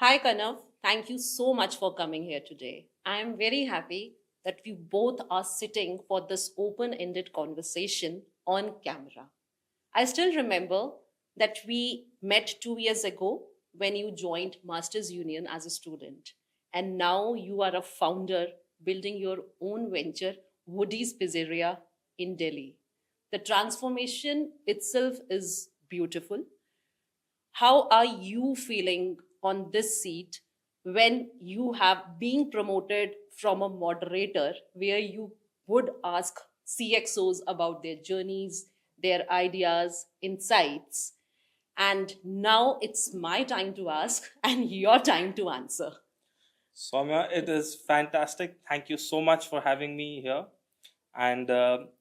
Hi, Kanav. Thank you so much for coming here today. I am very happy that we both are sitting for this open ended conversation on camera. I still remember that we met 2 years ago when you joined Masters Union as a student. And now you are a founder building your own venture, Woody's Pizzeria in Delhi. The transformation itself is beautiful. How are you feeling on this seat when you have been promoted from a moderator where you would ask CXOs about their journeys, their ideas, insights, and now it's my time to ask and your time to answer. Soumya, it is fantastic. Thank you so much for having me here. And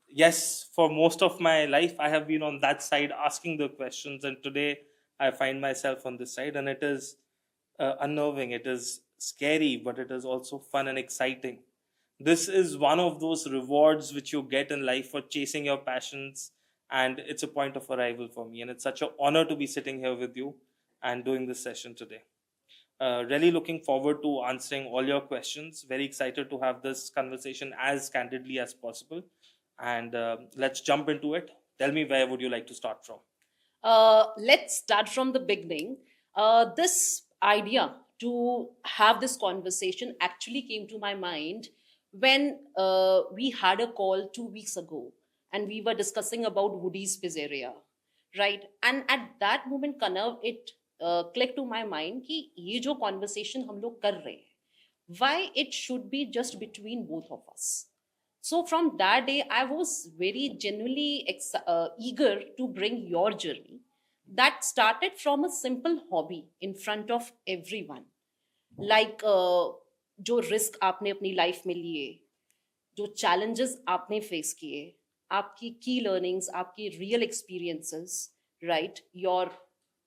yes, for most of my life, I have been on that side asking the questions, and today I find myself on this side, and it is unnerving. It is scary, but it is also fun and exciting. This is one of those rewards which you get in life for chasing your passions, and it's a point of arrival for me. And it's such an honor to be sitting here with you and doing this session today. Really looking forward to answering all your questions. Very excited to have this conversation as candidly as possible. And let's jump into it. Tell me, where would you like to start from? Let's start from the beginning. This idea to have this conversation actually came to my mind when we had a call 2 weeks ago and we were discussing about Woody's Pizzeria, right? And at that moment, Kanav, it clicked to my mind कि ये जो conversation हम लोग कर रहे हैं, why it should be just between both of us. So from that day, I was very genuinely eager to bring your journey that started from a simple hobby in front of everyone. Like जो risk आपने अपनी life में लिए, जो challenges आपने face किए, आपकी की लर्निंग्स, आपकी real experiences, right, your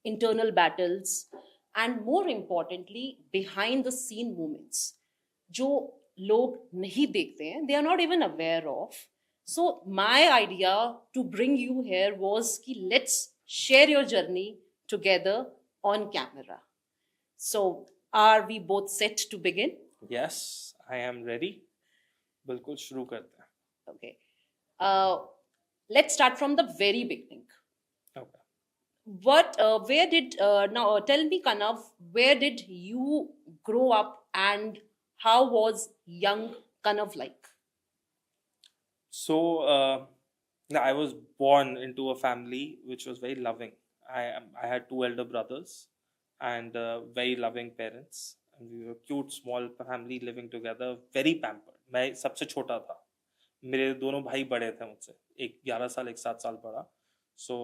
internal battles, and more importantly behind the scene moments जो लोग नहीं देखते हैं, दे are not even aware of. So my idea to bring you hair was कि let's share your journey together on camera. So are we both set to begin? Yes, I am ready. बिल्कुल शुरू करते हैं. Okay. Uh, let's start from the very beginning. Okay. Where did, now tell me, Kanav, where did you grow up and how was young Kanav like? So, I was born into a family which was very loving. I had two elder brothers and very loving parents. And we were a cute small family living together, very pampered. मैं सबसे छोटा था. मेरे दोनों भाई बड़े थे मुझसे. एक 11 साल, एक 7 साल बड़ा. So,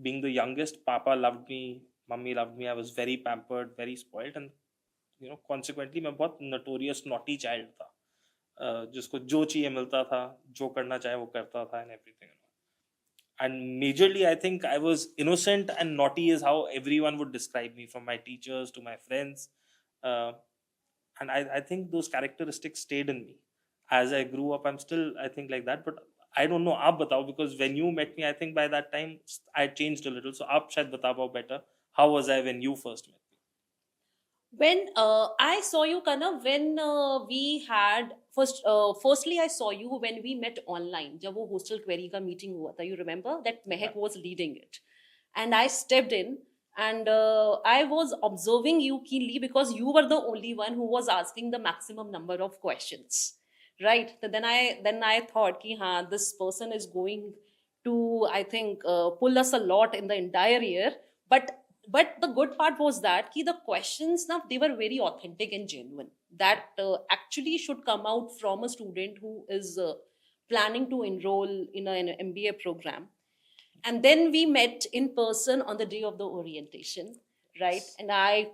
being the youngest, Papa loved me, Mummy loved me. I was very pampered, very spoiled, and consequently मैं बहुत notorious naughty child था. जिसको जो चाहिए मिलता था, जो करना चाहे वो करता था, and everything. And majorly, I think I was innocent and naughty is how everyone would describe me, from my teachers to my friends. Uh, and I think those characteristics stayed in me. As I grew up, I'm still, I think, like that. But I don't know, aap batao, because when you met me, I think by that time I changed a little. So aap shayad bata pao better. How was I when you first met me? When I saw you, Kanav, when we had firstly I saw you when we met online. जब वो hostel query का meeting हुआ था, you remember that Yeah. Mehak was leading it, and I stepped in and I was observing you keenly because you were the only one who was asking the maximum number of questions, right? So then I thought कि हाँ, this person is going to, I think, pull us a lot in the entire year. But the good part was that ki the questions now, they were very authentic and genuine, that actually should come out from a student who is planning to enroll in an MBA program. And then we met in person on the day of the orientation, right? And I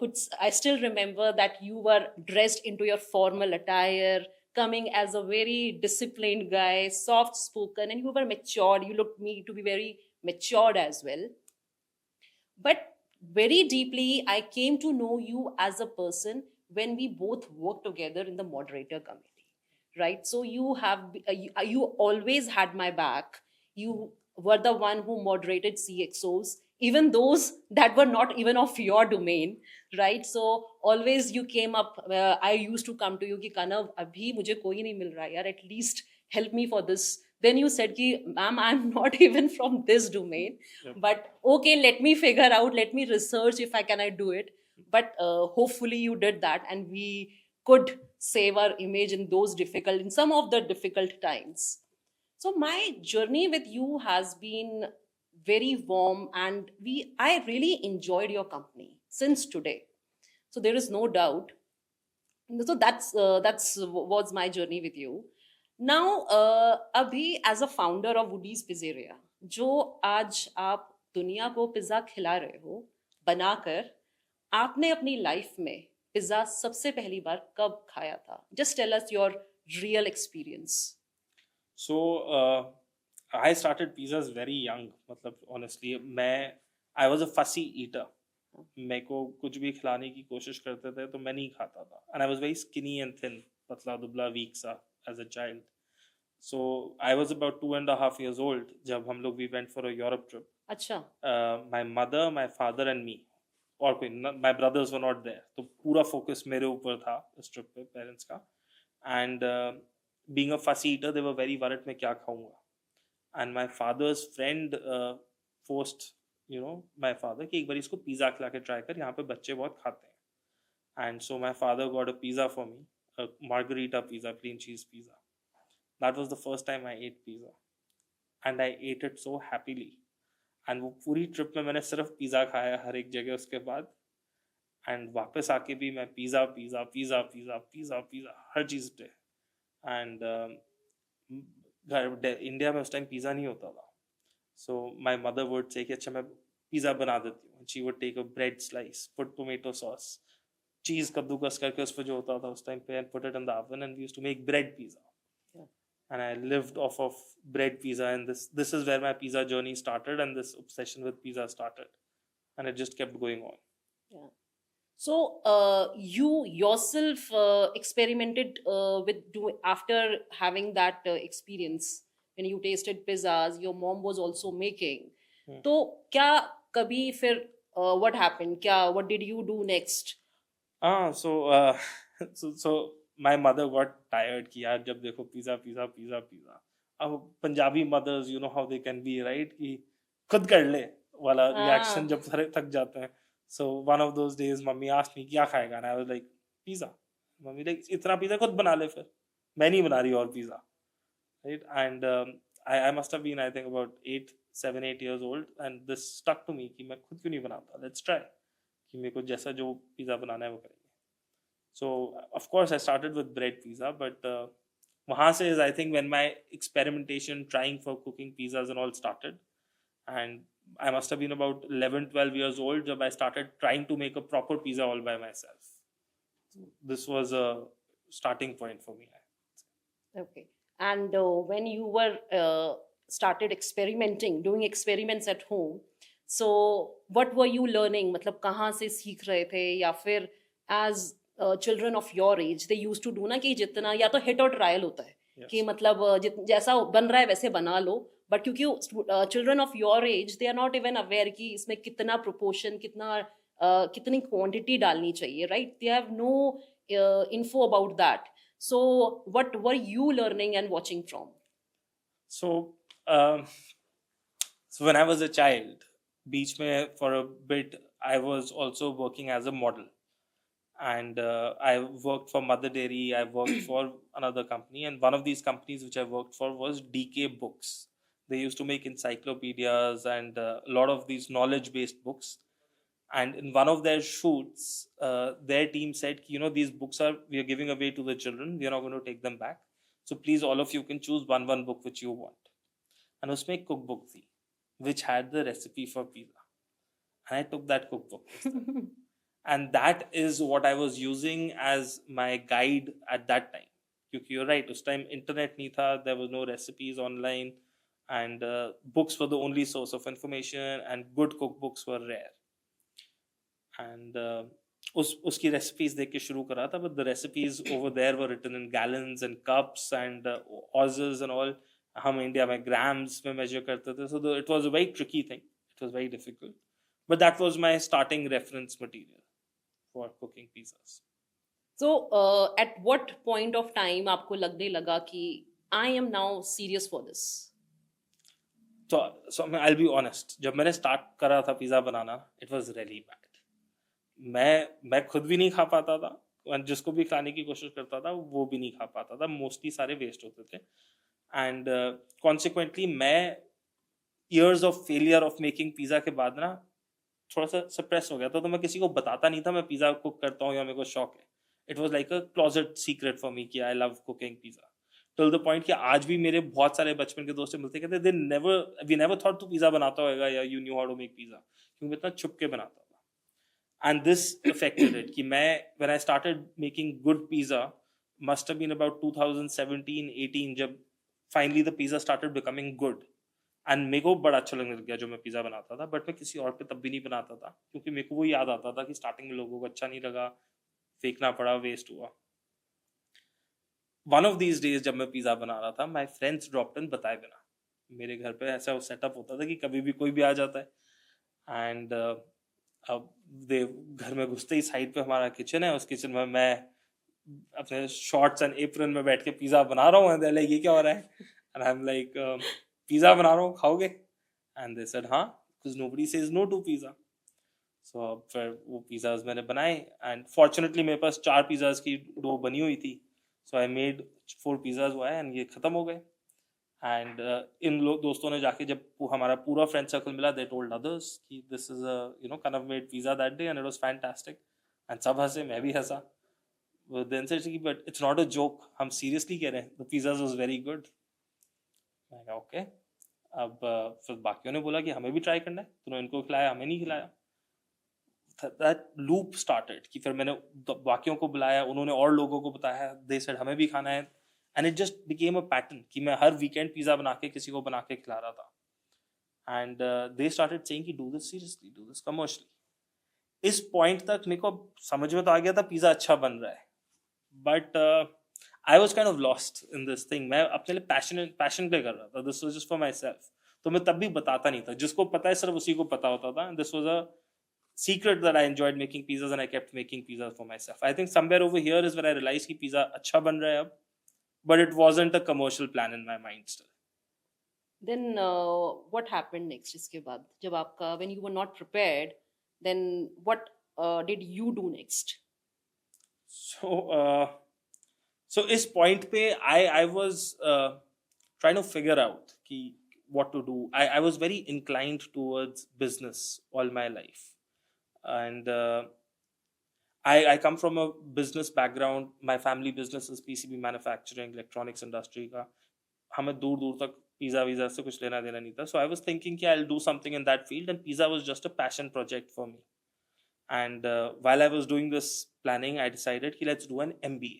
still remember that you were dressed into your formal attire, coming as a very disciplined guy, soft spoken, and you were matured. You looked me to be very matured as well. But very deeply, I came to know you as a person when we both worked together in the moderator committee, right? So you always had my back. You were the one who moderated CXOs even those that were not even of your domain, right? So always you came up, I used to come to you कि कनव अभी मुझे कोई नहीं मिल रहा है यार, at least help me for this. Then you said कि ma'am, I'm not even from this domain, Yep. but okay, let me figure out, let me research if I can I do it. But hopefully you did that, and we could save our image in those difficult, in some of the difficult times. So my journey with you has been very warm, and I really enjoyed your company since today. So there is no doubt. So that's was my journey with you. Now abhi, as a founder of Woody's Pizzeria, जो आज आप दुनिया को pizza खिला रहे हो बनाकर, आपने अपनी लाइफ में पिज्जा सबसे पहली बार कब खाया था? Just tell us your real experience. So I started pizzas very young. मतलब honestly I was a fussy eater. मेरे को कुछ भी खिलाने की कोशिश करते थे तो मैं नहीं खाता था. And I was very skinny and thin, पतला दुबला weak सा as a child. So I was about 2.5 years old जब हम लोग we went for a Europe trip. अच्छा. My mother, my father and me. और कोई my brothers were not there. तो पूरा focus मेरे ऊपर था इस trip पे parents का. And being a fussy eater, they were very worried मैं क्या खाऊंगा. And my father's friend forced, my father कि एक बार इसको पिज़्ज़ा खिला के ट्राई कर, यहाँ पे बच्चे बहुत खाते हैं. And so my father got a pizza for me, a margarita pizza, cream cheese pizza. That was the first time I ate pizza, and I ate it so happily. And वो पूरी trip में मैंने सिर्फ pizza खाया हर एक जगह उसके बाद. And वापस आके भी मैं pizza pizza pizza pizza pizza pizza हर चीज़ पे. And इंडिया में उस टाइम पिज़्ज़ा नहीं होता था. So my mother would say कि अच्छा मैं पिज़्ज़ा बना देती हूँ. And she would take a bread slice, put tomato sauce, cheese कद्दूकस करके उस पर जो होता था उस टाइम पे, and put it in the oven, and we used to make bread pizza. Yeah. And I lived off of bread pizza, and this is where my pizza journey started, and this obsession with pizza started, and it just kept going on. Yeah. So you yourself experimented with after having that experience, when you tasted pizzas, your mom was also making. तो क्या कभी फिर what happened? What did you do next? So my mother got tired कि यार जब देखो pizza pizza pizza pizza. अब Punjabi mothers, you know how they can be, right? कि खुद कर ले वाला reaction जब सारे थक जाते हैं. So one of those days mummy asked me क्या खाएगा, and I was like pizza. Mummy like इतना पिज़्ज़ा खुद बना ले फिर, मैं नहीं बना रही और pizza, right? And I must have been, I think, about 7 8 years old, and this stuck to me कि मैं खुद क्यों नहीं बनाता, let's try कि मेरे को जैसा जो पिज़्ज़ा बनाना है वो करेंगे. So of course I started with bread pizza, but वहाँ से is I think when my experimentation trying for cooking pizzas and all started. And I must have been about 11 12 years old जब I started trying to make a proper pizza all by myself. This was a starting point for me. Okay. And when you were started experimenting, doing experiments at home, so what were you learning? मतलब कहाँ से सीख रहे थे, या फिर as children of your age they used to do ना कि जितना या तो hit और trial होता है. Yes. कि मतलब जैसा बन रहा है वैसे बना लो, बट क्योंकि children of your age they are not even aware कि इसमें कितना प्रोपोर्शन, कितनी क्वांटिटी डालनी चाहिए, right? They have no info about that. So what were you learning and watching from? So when I was a child, beach mein for a bit I was also working as a model, and I worked for Mother Dairy, I worked for another company, and one of these companies which I worked for was DK Books. They used to make encyclopedias and a lot of these knowledge based books. And in one of their shoots, their team said, these books we are giving away to the children, we are not going to take them back, so please all of you can choose one book which you want. And usme ek cookbook thi which had the recipe for pizza, and I took that cookbook and that is what I was using as my guide at that time. Because you're right, us time internet nahi tha, there was no recipes online, and books were the only source of information, and good cookbooks were rare. And उसकी recipes देख के शुरू करा था, but the recipes over there were written in gallons and cups and ounces and all. हम India में grams में measure करते थे, so it was a very tricky thing. It was very difficult. but that was my starting reference material for cooking pizzas. So at what point of time आपको लगने लगा कि I am now serious for this? So I'll be honest, जब मैंने start करा था pizza banana, it was really bad. मैं खुद भी नहीं खा पाता था, और जिसको भी खाने की कोशिश करता था वो भी नहीं खा पाता था, मोस्टली सारे वेस्ट होते थे. एंड कॉन्सिक्वेंटली मैं years of failure of making pizza के बाद ना थोड़ा सा सप्रेस हो गया था, तो मैं किसी को बताता नहीं था मैं पिज़्ज़ा कुक करता हूँ या मेरे को शौक है. It was like a closet secret for me कि I love cooking pizza, till the point कि आज भी मेरे बहुत सारे बचपन के दोस्त मिलते कहते they never we never thought तू पिज़्ज़ा बनाता होगा या you knew how to make pizza, क्योंकि मैं इतना छुप के बनाता था. And this affected it कि मैं when I started making good pizza must have been about 2017-18 जब finally the pizza started becoming good, and मेरे को बड़ा अच्छा लगने लग गया जो मैं पिज़्ज़ा बनाता था, बट मैं किसी और पे तब भी नहीं बनाता था क्योंकि मेरे को वो याद आता था कि स्टार्टिंग में लोगों को अच्छा नहीं लगा, फेंकना पड़ा, वेस्ट हुआ. वन ऑफ दीज डेज जब मैं पिज़्ज़ा बना रहा था, माई फ्रेंड्स ड्रॉप्ड इन बताए बिना. मेरे घर पे ऐसा सेटअप होता था कि कभी भी कोई भी आ जाता है, एंड अब दे घर में घुसते ही साइड पे हमारा किचन है, उस किचन में मैं अपने शॉर्ट्स एंड एप्रन में बैठ के पिज़्ज़ा बना रहा हूँ, एंड लाइक ये क्या हो रहा है, and I am like pizza बना रहा हूँ, खाओगे? एंड दे सेड हाँ, because nobody says no to pizza. So फिर वो पिज़्ज़ाज मैंने बनाए, एंड फॉर्चुनेटली मेरे पास 4 पिज़्ज़ाज की डो बनी हुई थी, सो आई मेड 4 पिज़्ज़ाज हुआ है, एंड ये ख़त्म हो गए. एंड इन लोग दोस्तों ने जाके जब हमारा पूरा फ्रेंड सर्कल मिला, दे टोल्ड अदर्स कि this is a you know kind of made pizza that day and it was fantastic, and सब हंसे, मैं भी हंसा. देन से कि but it's not a joke, हम सीरियसली कह रहे हैं, the pizzas was very good. मैं कहा ओके. अब फिर बाकियों ने बोला कि हमें भी ट्राई करना है, तूने इनको खिलाया, हमें नहीं खिलाया. दैट लूप स्टार्टेड कि फिर मैंने बाकियों को बुलाया, उन्होंने और लोगों को बताया, दे सेड हमें भी खाना है, and it just became a pattern कि मैं हर वीकेंड पिज़्ज़ा बना के किसी को बना के खिला रहा था. एंड दे स्टार्टेड सेइंग कि do this seriously, do this commercially. इस पॉइंट तक मेरे को समझ में तो आ गया था पिज़्ज़ा अच्छा बन रहा है, but I was kind of lost in this thing. मैं अपने लिए पैशन पे कर रहा था, this was just for my self. तो मैं तब भी बताता नहीं था, जिसको पता है सिर्फ उसी को पता होता था. This was a secret that I enjoyed making pizzas, and I kept making pizzas for myself. I think somewhere over here is when I realized कि pizza अच्छा बन रहा है अब, but it wasn't a commercial plan in my mind still. Then what happened next? इसके बाद जब आपका when you were not prepared, then what did you do next? So so इस point पे I was trying to figure out कि what to do. I was very inclined towards business all my life, and I come from a business background. My family business is PCB manufacturing, electronics industry का. हमें दूर दूर तक pizza visa से कुछ लेना देना नहीं था. So I was thinking कि I'll do something in that field, and pizza was just a passion project for me. And while I was doing this planning, I decided कि let's do an MBA.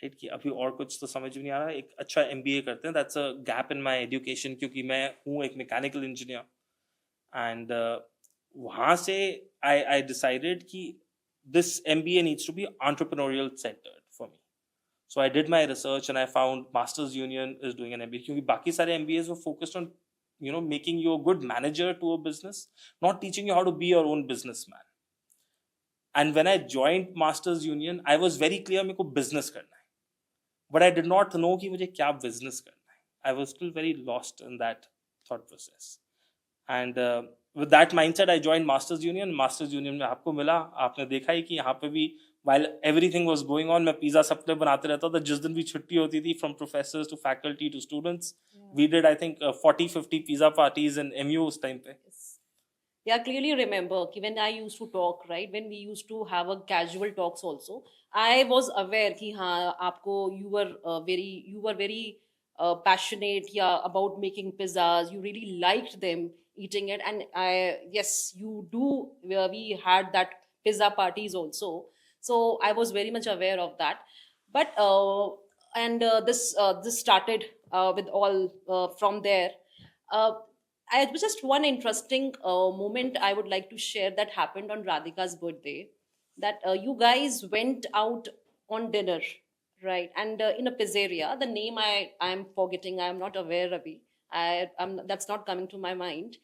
Right? कि अभी और कुछ तो समझ में नहीं आ रहा, एक अच्छा MBA करते हैं. That's a gap in my education क्योंकि मैं हूँ एक mechanical engineer. And वहाँ से I decided कि this MBA needs to be entrepreneurial centered for me. So I did my research and I found Masters Union is doing an MBA क्योंकि बाकी सारे MBAs were focused on making you a good manager to a business, not teaching you how to be your own businessman. And when I joined Masters Union, I was very clear मेरे को business करना है, but I did not know कि मुझे क्या business करना है. I was still very lost in that thought process. And with that mindset, I joined Masters Union. Masters Union में आपको मिला, आपने देखा ही कि यहाँ पे भी while everything was going on, मैं पिज़्ज़ा सबके बनाते रहता था. जिस दिन भी छुट्टी होती थी, from professors to faculty to students, we did I think 40-50 pizza parties in MU उस time पे. Yes. Yeah, I clearly remember कि when I used to talk, right, when we used to have a casual talks also, I was aware कि हाँ आपको you were very passionate yeah about making pizzas. You really liked them eating it, and yes you do. We had that pizza parties also, so I was very much aware of that. But this started with all from there. I just one interesting moment I would like to share that happened on Radhika's birthday. That you guys went out on dinner, right? And in a pizzeria, the name I'm forgetting. I'm not aware, Ravi. That's not coming to my mind.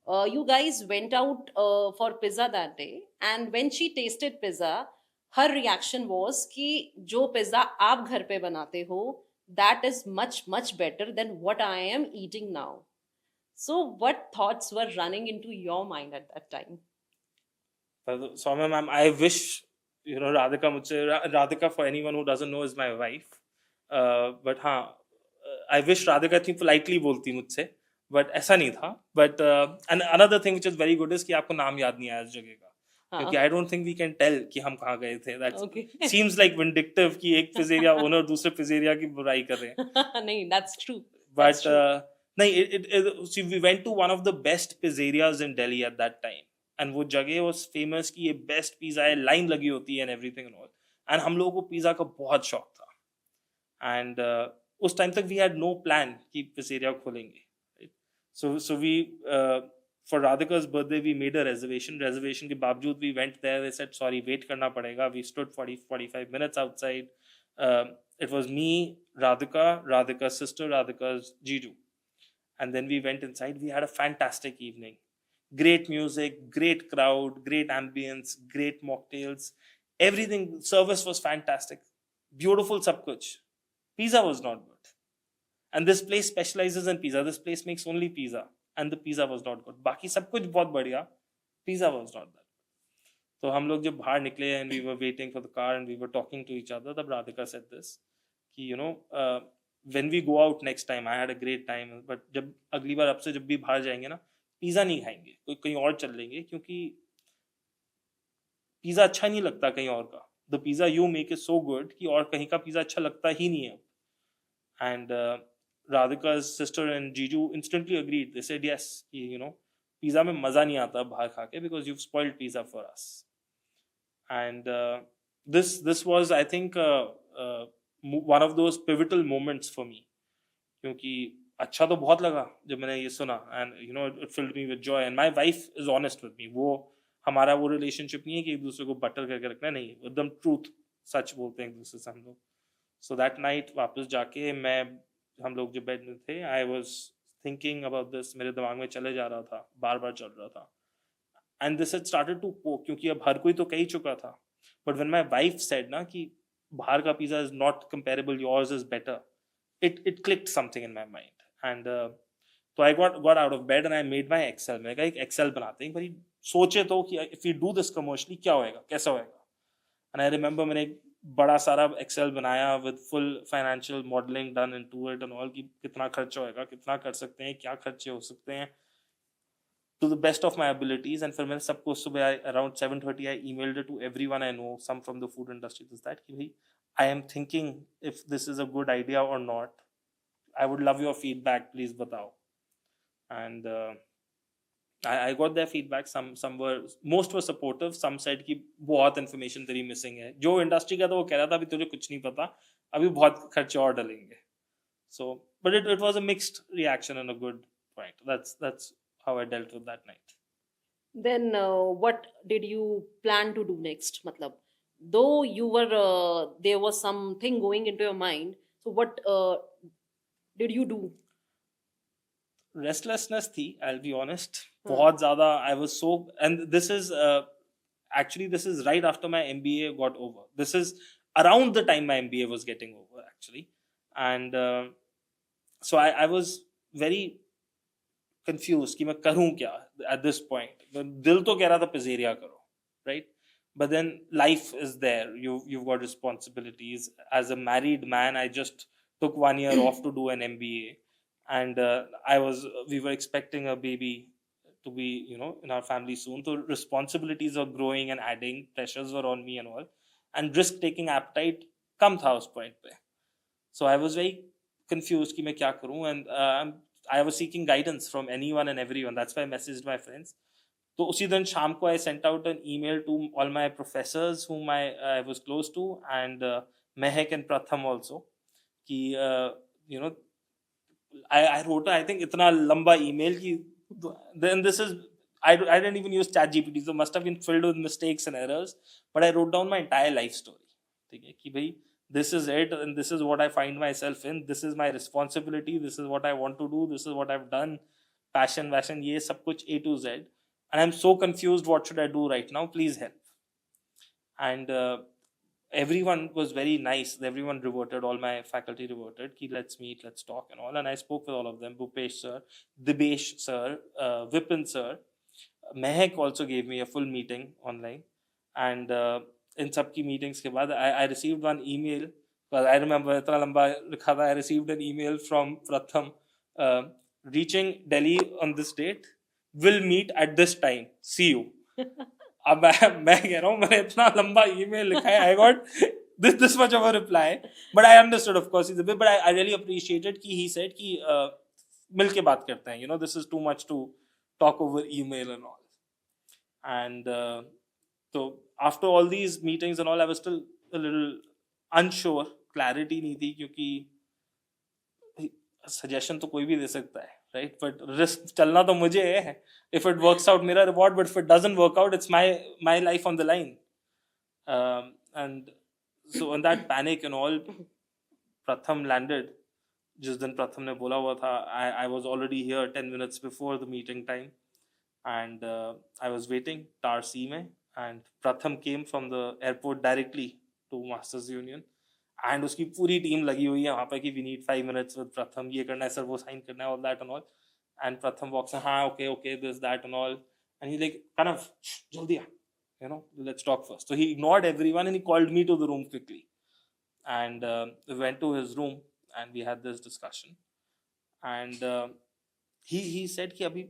You guys went out for pizza that day, and when she tasted pizza, her reaction was कि जो pizza आप घर पे बनाते हो, that is much much better than what I am eating now. So what thoughts were running into your mind at that time? Soumya ma'am, I wish, Radhika मुझसे, Radhika, for anyone who doesn't know, is my wife. But हाँ, I wish Radhika इतनी politely बोलती मुझसे, but ऐसा नहीं था. But and another thing which is very good is कि आपको नाम याद नहीं आया इस जगह का, क्योंकि हाँ. I don't think we can tell कि हम कहाँ गए थे. That Okay. seems like vindictive कि एक pizzeria owner दूसरे pizzeria की बुराई कर रहे हैं. नहीं, that's true. But That's true. नहीं, see, we went to one of the best pizzerias in Delhi at that time, and वो जगह was famous कि ये best pizza है, line लगी होती है and everything and all. And हम लोगों को pizza का बहुत शौक था. And उस time तक we had no plan कि pizzeria खोलेंगे. Right? So we for Radhika's birthday we made a reservation. Reservation के बावजूद we went there. They said sorry, wait करना पड़ेगा. We stood 45 minutes outside. It was me, Radhika, Radhika's sister, Radhika's Jiju. And then we went inside. We had a fantastic evening. Great music, great crowd, great ambience, great mocktails. Everything, service was fantastic. Beautiful sab kuch. Pizza was not good. And this place specializes in pizza. This place makes only pizza. And the pizza was not good. Baki sab kuch bahut badhiya. Pizza was not that. So हम लोग जब बाहर निकले and we were waiting for the car and we were talking to each other, तब Radhika said this कि when we go out next time, I had a great time, but जब अगली बार आपसे जब भी बाहर जाएंगे ना, पिज़्ज़ा नहीं खाएंगे, कोई कहीं और चल लेंगे, क्योंकि पिज़्ज़ा अच्छा नहीं लगता कहीं और का. The pizza you make is so good कि और कहीं का पिज़्ज़ा अच्छा लगता ही नहीं है. And Radhika's sister and Jiju instantly agreed. They said yes, कि पिज़्ज़ा में मज़ा नहीं आता बाहर खा के, because you've spoiled pizza for us. And this was, I think, one of those pivotal moments for me, क्योंकि अच्छा तो बहुत लगा जब मैंने ये सुना, and it filled me with joy. And my wife is honest with me. वो हमारा वो रिलेशनशिप नहीं है कि एक दूसरे को बटर करके रखना, नहीं, एकदम ट्रूथ सच बोलते हैं एक दूसरे से हम लोग. सो दैट नाइट वापस जाके हम लोग जो बेड में थे, I was thinking about this, मेरे दिमाग में चले जा रहा था, बार बार चल रहा था. And this had started to poke, क्योंकि अब हर कोई तो कह ही चुका था. But when my wife said ना कि बाहर का pizza is not comparable, yours is better, it clicked something in my mind. And so I got out of bed and I made my Excel. मैंने कहा एक Excel बनाते हैं, भाई सोचे तो कि if we do this commercially क्या होएगा, कैसा होएगा. And I remember मैंने एक बड़ा सारा Excel बनाया with full financial modeling done into it and all, कि कितना खर्चा होएगा, कितना कर सकते हैं, क्या खर्चे हो सकते हैं, to the best of my abilities. And फिर मैंने सबको सुबह around 7:30 I emailed it to everyone I know, some from the food industry, this that, कि भाई I am thinking if this is a good idea or not. I would love your feedback, please batao. And I got their feedback. Some were, most were supportive. Some said कि बहुत information तेरी missing है. जो industry का था वो कह रहा था अभी तुझे कुछ नहीं पता, अभी बहुत खर्चे और डलेंगे. So, but it was a mixed reaction and a good point. That's how I dealt with that night. Then what did you plan to do next? Matlab, though you were there was something going into your mind, so what did you do? Restlessness थी, I'll be honest. बहुत ज़्यादा. I was so, and this is actually this is right after my MBA got over. This is around the time my MBA was getting over actually. And so I was very confused कि मैं करूँ क्या at this point. दिल तो कह रहा था pizzeria करो, right? But then life is there. You've got responsibilities. As a married man, I just took 1 year off to do an MBA, and we were expecting a baby to be in our family soon. So responsibilities were growing and adding. Pressures were on me and all, and risk taking appetite कम था उस point पे. So I was very confused कि मैं क्या करूँ, and I was seeking guidance from anyone and everyone. That's why I messaged my friends. तो उसी दिन शाम को I sent out an email to all my professors whom I was close to, and Mehak and Pratham also, कि I wrote, I think, इतना लंबा email कि then this is, I didn't even use ChatGPT, so must have been filled with mistakes and errors, but I wrote down my entire life story. ठीक है कि भाई this is it, and this is what I find myself in, this is my responsibility, this is what I want to do, this is what I've done. passion वैशन ये सब कुछ A to Z, and I'm so confused, what should I do right now, please help. And everyone was very nice. Everyone reverted, all my faculty reverted ki let's meet, let's talk and all, and I spoke with all of them. Bhupesh sir, Dibesh sir, Vipin sir, Mehak also gave me a full meeting online. And in सब की meetings के बाद I received one email, because I remember इतना लंबा लिखा था. I received an email from Pratham, uh, reaching Delhi on this date, will meet at this time, see you. अब मैं कह रहा हूँ मैंने इतना लंबा ईमेल लिखा है, I got this much of a reply, but I understood, of course he's a bit, but I really appreciated कि he said कि मिल के बात करते हैं, this is too much to talk over email and all. And so after all these meetings and all, I was still a little unsure, clarity नहीं थी, क्योंकि suggestion तो कोई भी दे सकता है, right? But risk चलना तो मुझे है. If it works out, मेरा reward, but if it doesn't work out, it's my life on the line. And so in that panic and all, Pratham landed. जिस दिन प्रथम ने बोला हुआ था, I was already here 10 minutes before the meeting time, and I was waiting Tar C में, and Pratham came from the airport directly to Masters Union, and उसकी पूरी टीम लगी हुई है वहाँ पे कि we need 5 minutes with Pratham, ये करना है सर, वो साइन करना है, all that and all. And Pratham walks in, हाँ okay this that and all, and he like kind of जल्दी आ, let's talk first. So he ignored everyone and he called me to the room quickly, and we went to his room and we had this discussion. And he said कि अभी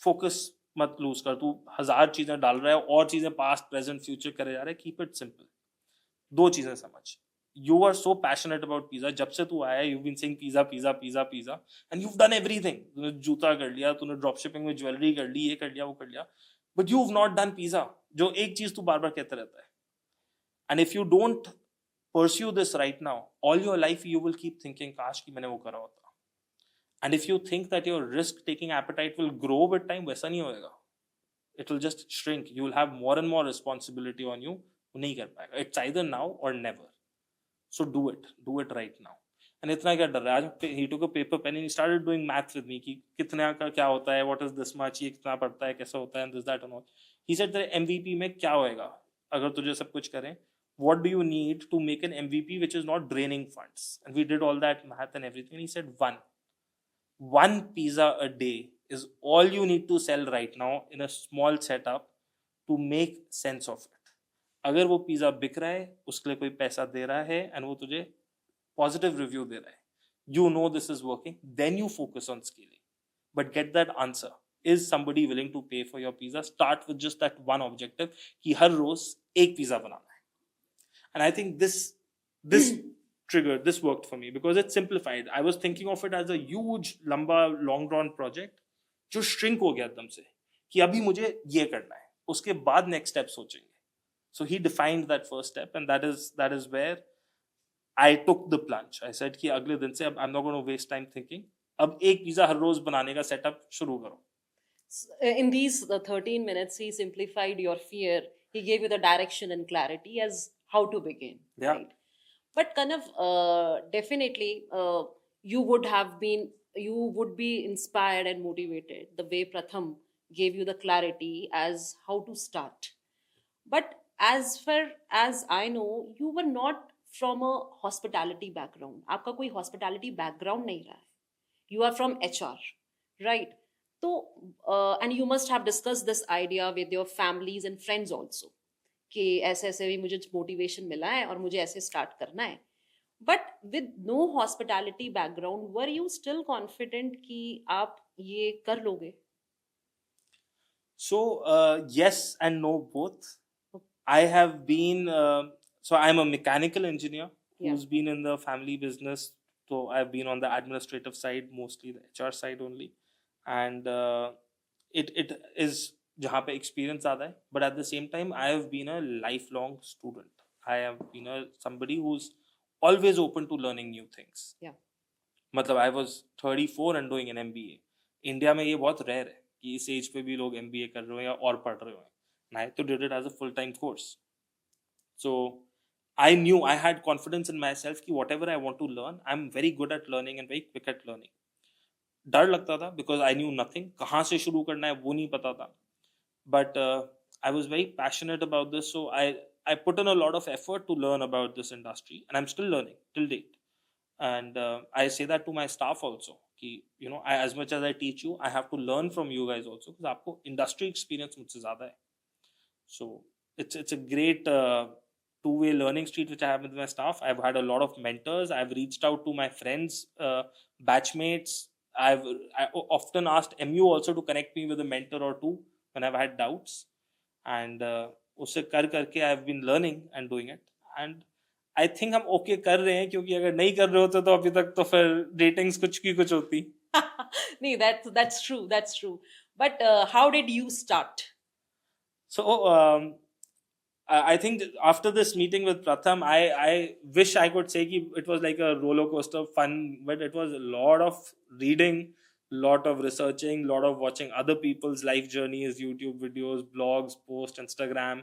focus मत lose कर, तू 1000 चीजें डाल रहा है और चीजें past present future करे जा रहा है, keep it simple. दो चीजें समझ. You are so passionate about pizza. जब से तू आया, you've been saying pizza, and you've done everything. तूने जूता कर लिया, तूने drop shipping में ज्वेलरी कर ली, ये कर लिया, वो कर लिया, but you've not done pizza. जो एक चीज तू बार बार कहता रहता है. And if you don't pursue this right now, all your life you will keep thinking, काश कि मैंने वो करा होता. And if you think that your risk-taking appetite will grow with time, वैसा नहीं होएगा. It will just shrink. You will have more and more responsibility on you. वो नहीं कर पाएगा. It's either now or never. So do it right now. And इतना क्या डर रहा है? आज he took a paper pen and he started doing math with me कि कितने का क्या होता है, what is this much, ये कितना पड़ता है, कैसा होता है, and this that and all. He said तेरे MVP में क्या होएगा अगर तुझे सब कुछ करें? What do you need to make an MVP which is not draining funds? And we did all that math and everything. And he said one pizza a day is all you need to sell right now in a small setup to make sense of it. अगर वो pizza बिक रहा है, उसके लिए कोई पैसा दे रहा है, and वो तुझे positive review दे रहा है, you know this is working, then you focus on scaling. But get that answer. Is somebody willing to pay for your pizza? Start with just that one objective कि हर रोज एक pizza बनाना है. And I think this triggered, this worked for me because it simplified. I was thinking of it as a huge, lamba, long drawn project जो shrink हो गया एकदम से कि अभी मुझे ये करना है, उसके बाद next step सोचेंगे. So he defined that first step, and that is where I took the plunge. I said कि अगले दिन से अब I'm not going to waste time thinking. अब एक पिज़्ज़ा हर रोज बनाने का setup शुरू करो. In these 13 minutes, he simplified your fear. He gave you the direction and clarity as how to begin. Yeah. Right? But kind of definitely, you would be inspired and motivated the way Pratham gave you the clarity as how to start. But as far as I know, you were not from a hospitality background. आपका कोई hospitality background नहीं रहा है. You are from HR, right? So, and you must have discussed this idea with your families and friends also. कि ऐसे ऐसे भी मुझे motivation मिला है और मुझे ऐसे start करना है. But with no hospitality background, were you still confident कि आप ये कर लोगे? So yes and no both. I have been so I'm a mechanical engineer who's been in the family business. So I've been on the administrative side, mostly the HR side only, and it is जहाँ पे experience ज़्यादा है. But at the same time, I have been a lifelong student. I have been somebody who's always open to learning new things. Yeah. मतलब I was 34 and doing an MBA. India में ये बहुत rare है कि इस as पे भी लोग MBA कर रहे हो या और पढ़ रहे हो. And I did it as a full-time course. So I knew I had confidence in myself कि whatever I want to learn, I'm very good at learning and very quick at learning. डर लगता था because I knew nothing, कहाँ से शुरू करना है वो नहीं पता था. But I was very passionate about this, so I put in a lot of effort to learn about this industry, and I'm still learning till date. And I say that to my staff also. कि as much as I teach you, I have to learn from you guys also, because आपको industry experience मुझसे ज़्यादा है. So it's a great two-way learning street which I have with my staff. I've had a lot of mentors. I've reached out to my friends, batchmates. I often asked MU also to connect me with a mentor or two when I've had doubts. And उसे कर करके I've been learning and doing it. And I think हम okay कर रहे हैं, क्योंकि अगर नहीं कर रहे होते तो अभी तक तो फिर ratings कुछ की कुछ होती. Nee, that's true. That's true. But how did you start? So I think after this meeting with Pratham, I wish I could say कि it was like a roller coaster fun, but it was a lot of reading, lot of researching, lot of watching other people's life journeys, YouTube videos, blogs, posts, Instagram.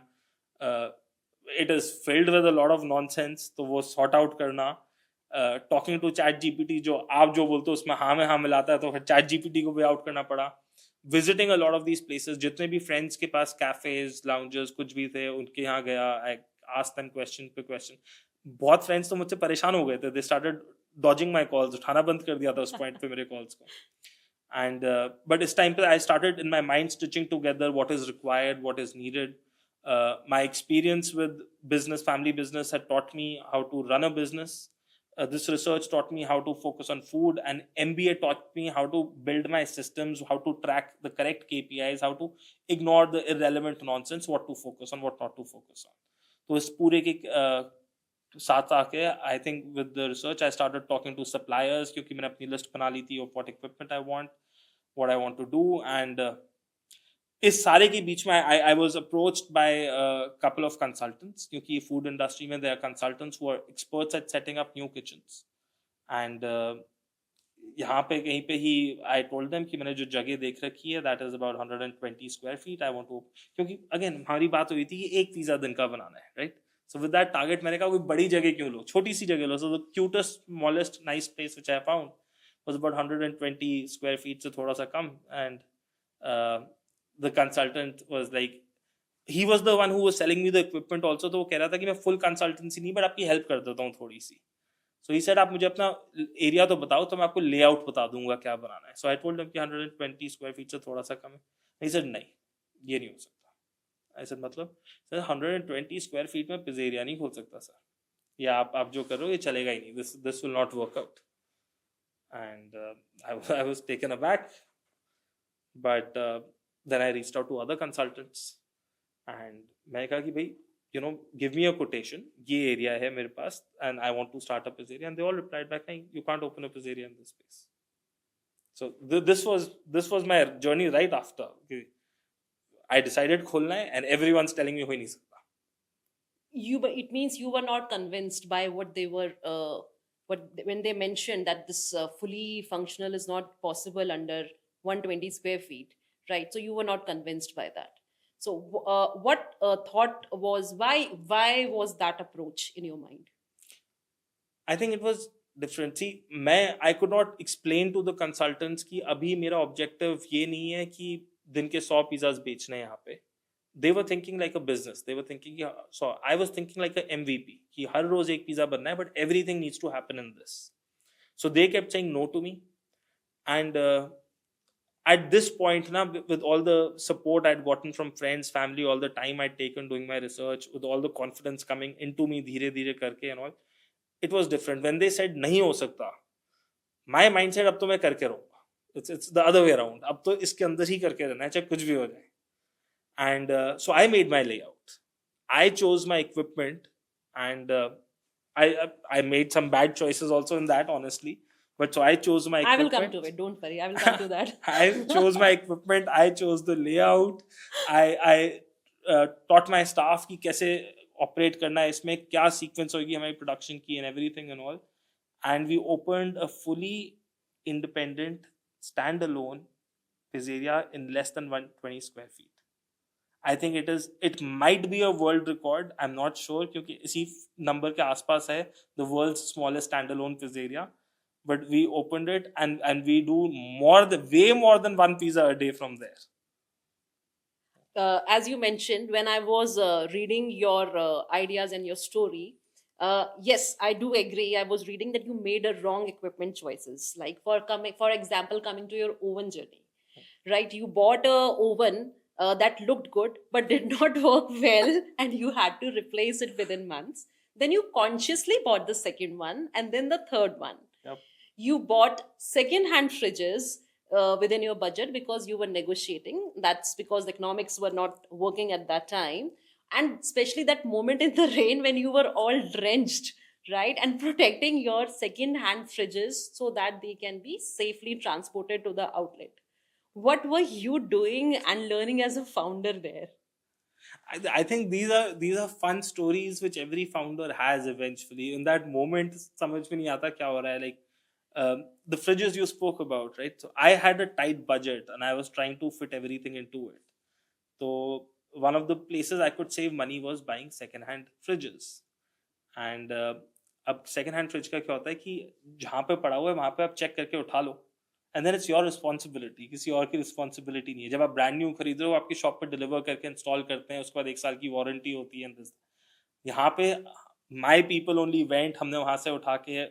uh, it is filled with a lot of nonsense, तो वो sort out करना. Talking to chat gpt, जो आप जो बोलते हो उसमें हाँ में हाँ मिलाता है, तो फिर chat gpt को भी आउट करना पड़ा. Visiting a lot of these places, जितने भी friends के पास cafes, lounges कुछ भी थे, उनके यहाँ गया. I asked them question पे question. बहुत friends तो मुझसे परेशान हो गए थे. They started dodging my calls, उठाना बंद कर दिया था उस point पे मेरे calls को. And but इस time पे I started in my mind stitching together what is required, what is needed. My experience with business, family business, had taught me how to run a business. This research taught me how to focus on food, and MBA taught me how to build my systems, how to track the correct KPIs, how to ignore the irrelevant nonsense, what to focus on, what not to focus on. तो इस पूरे के साथ आके I think with the research I started talking to suppliers, क्योंकि मैंने अपनी list बना ली थी of what equipment I want, what I want to do. And इस सारे के बीच में I was approached by a couple of consultants, क्योंकि food industry में there are consultants who are experts at setting up new kitchens. And यहाँ पे कहीं पे ही I told them कि मैंने जो जगह देख रखी है that is about 120 square feet. I want to, क्योंकि again हमारी बात हुई थी कि एक पिज़्ज़ा दिन का बनाना है, right? So with that target मैंने कहा कोई बड़ी जगह क्यों लो, छोटी सी जगह लो. So the cutest, smallest, nice place which I found was about 120 square feet, से थोड़ा सा कम. And the consultant was like, he was the one who was selling me the equipment also. तो वो कह रहा था कि मैं full consultancy नहीं, but आपकी help कर देता हूँ थोड़ी सी. So he said आप मुझे अपना एरिया तो बताओ, तो मैं आपको लेआउट बता दूंगा क्या बनाना है. So I told him कि 120 square feet से थोड़ा सा कम है. He said नहीं, ये नहीं हो सकता. I said मतलब सर 120 square feet में पिज़्ज़ेरिया नहीं खोल सकता सर, ये आप जो कर रहे हो ये चलेगा ही नहीं. This will not work out. And I was taken aback, but then I reached out to other consultants and मैंने कहा कि भाई give me a quotation, ये area है मेरे पास and I want to start a pizzeria. And they all replied back, नहीं, you can't open a pizzeria in this space. So this was my journey right after. I decided खोलना है and everyone's telling me हो ही नहीं सकता. It means you were not convinced by what they were when they mentioned that this fully functional is not possible under 120 square feet, right? So you were not convinced by that. So what thought was, why was that approach in your mind? I think it was different. See, I could not explain to the consultants कि अभी मेरा objective ये नहीं है कि दिन के 100 pizzas बेचने हैं यहाँ पे. They were thinking like a business. They were thinking, so I was thinking like a MVP कि हर रोज एक पिज़्ज़ा बनना है, but everything needs to happen in this. So they kept saying no to me. And at this point now, with all the support I'd gotten from friends, family, all the time I'd taken doing my research, with all the confidence coming into me धीरे धीरे करके and all, it was different. When they said नहीं हो सकता, my mindset अब तो मैं करके रहूँगा. It's the other way around. अब तो इसके अंदर ही करके रहना है, चाहे कुछ भी हो जाए. And so I made my layout. I chose my equipment, and I made some bad choices also in that, honestly. But so I chose my equipment. I will come to it. Don't worry. I will come to that. I chose my equipment. I chose the layout. I taught my staff कि कैसे operate करना है इसमें, क्या sequence होगी हमारी production की and everything and all. And we opened a fully independent, standalone pizzeria in less than 120 square feet. I think it might be a world record. I'm not sure, क्योंकि इसी number के आसपास है the world's smallest standalone pizzeria. but we opened it, and we do way more than one pizza a day from there. As you mentioned, when I was reading your ideas and your story, yes, I do agree. I was reading that you made a wrong equipment choices. Like for example, coming to your oven journey, right? You bought a oven that looked good but did not work well, and you had to replace it within months. Then you consciously bought the second one, and then the third one. Yep. You bought second hand fridges within your budget because you were negotiating. That's because the economics were not working at that time, and especially that moment in the rain when you were all drenched, right? And protecting your second hand fridges so that they can be safely transported to the outlet. What were you doing and learning as a founder there? I think these are fun stories which every founder has eventually. In that moment, समझ में नहीं आता क्या हो रहा है. Like the fridges you spoke about, right? So I had a tight budget and I was trying to fit everything into it. So one of the places I could save money was buying second-hand fridges. And अब second-hand fridge का क्या होता है कि जहाँ पे पड़ा हुआ है वहाँ पे आप check करके उठा लो. And then it's your responsibility, किसी और की responsibility नहीं है. जब आप brand new खरीद रहे हो, आपकी shop पे deliver करके install करते हैं, उसके बाद 1 साल की warranty होती है. यहाँ पे my people only went, हमने वहाँ से उठा के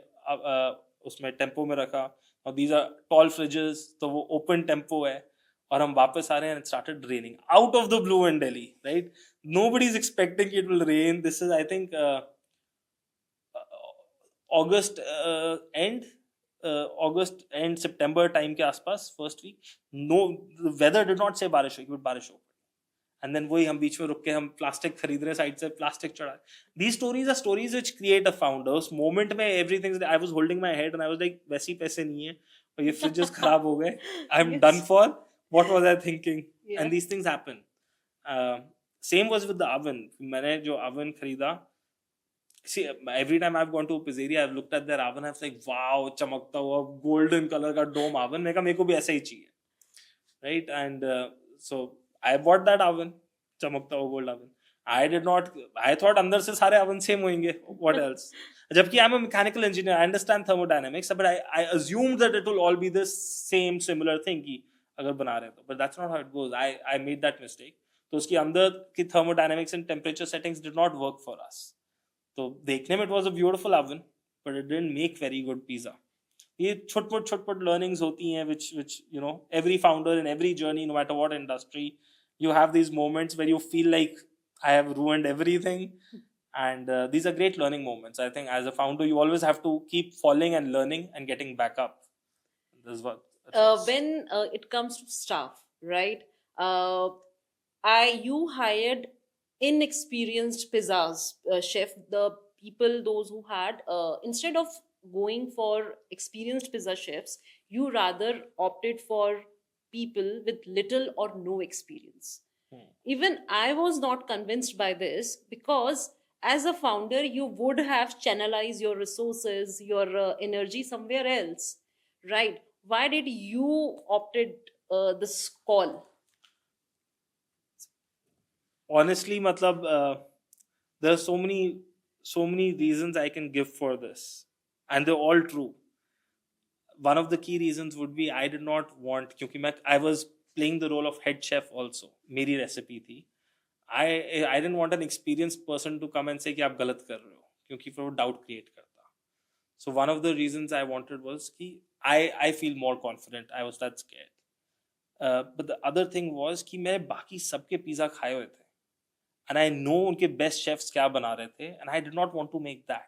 उसमें टेम्पो में रखा, और these are tall fridges, तो वो open tempo है, और हम वापस आ रहे हैं and it started raining out of the blue in Delhi, right? Nobody's expecting it will rain. This is, I think, August end September time के आसपास, first week. No, the weather did not say बारिश होगी, but बारिश हो. And then वही हम बीच में रुक के हम प्लास्टिक खरीद रहे, साइड से प्लास्टिक चढ़ा. These stories are stories which create a founder. उस moment में everything, I was holding my head and I was like, वैसे ही पैसे नहीं है और ये fridges खराब हो गए. I'm Yes. done for. What was I thinking? Yeah. And these things happen. Same was with the oven. मैंने जो oven खरीदा, see, every time I've gone to a pizzeria, I've looked at their oven, I was like, wow, चमकता हुआ golden color का dome oven. मैं कहा मेरे को भी ऐसा ही चाहिए, right? And so I bought that oven, चमकता हुआ gold oven. I thought अंदर से सारे oven same होंगे. What else? जबकि I'm a mechanical engineer, I understand thermodynamics, but I assumed that it will all be the same similar thing कि अगर बना रहे तो. But that's not how it goes. I made that mistake. तो उसके अंदर की thermodynamics and temperature settings did not work for us. तो देखने में it was a beautiful oven, but it didn't make very good pizza. ये छोट-मोट learnings होती हैं which you know, every founder in every journey, no matter what industry, you have these moments where you feel like I have ruined everything, and these are great learning moments. I think as a founder you always have to keep falling and learning and getting back up. This is what it is. When it comes to staff, right? You hired inexperienced pizzas chef, the people those who had instead of going for experienced pizza chefs, you rather opted for people with little or no experience. Even I was not convinced by this, because as a founder you would have channelized your resources, your energy somewhere else, right? Why did you opted this call? Honestly, matlab, there are so many reasons I can give for this, and they're all true. One of the key reasons would be I did not want, क्योंकि I was playing the role of head chef also. मेरी recipe थी. I didn't want an experienced person to come and say कि आप गलत कर रहे हो, क्योंकि फिर वो doubt create करता. So one of the reasons I wanted was कि I feel more confident. I was that scared. But the other thing was कि मैं बाकी सबके पिज़्ज़ा खाए हुए थे, and I know उनके best chefs क्या बना रहे थे, and I did not want to make that.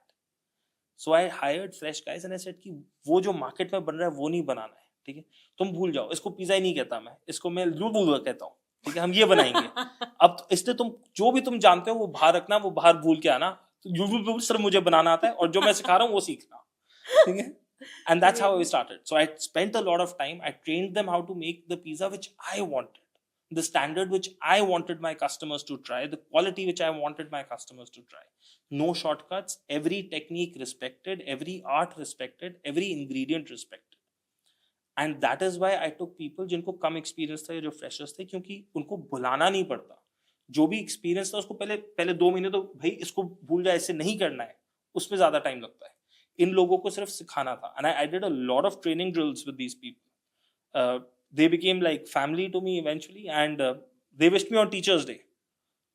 So I hired fresh guys and I said कि वो जो market में बन रहा है वो नहीं बनाना है, ठीक है? तुम भूल जाओ, इसको पिज़्ज़ा ही नहीं कहता मैं, इसको मैं लूबूगा कहता हूँ, ठीक है? हम ये बनाएंगे. अब तो इसलिए तुम जो भी तुम जानते हो वो बाहर रखना, वो बाहर भूल के आना. तो सिर्फ मुझे बनाना आता है, और जो मैं सिखा रहा हूँ वो सीखना, ठीक है? And that's how I started. So I spent a lot of time. I trained them how to make the pizza which I wanted, the standard which I wanted my customers to try, the quality which I wanted my customers to try. No shortcuts, every technique respected, every art respected, every ingredient respected. And that is why I took people जिनको कम experience था या जो freshers थे, क्योंकि उनको बुलाना नहीं पड़ता. जो भी experience था उसको पहले 2 महीने तो भाई इसको भूल जाए, इससे नहीं करना है, उसमें ज़्यादा time लगता है. इन लोगों को सिर्फ सिखाना था, and I did a lot of training drills with these people. They became like family to me eventually, and they wished me on Teachers Day,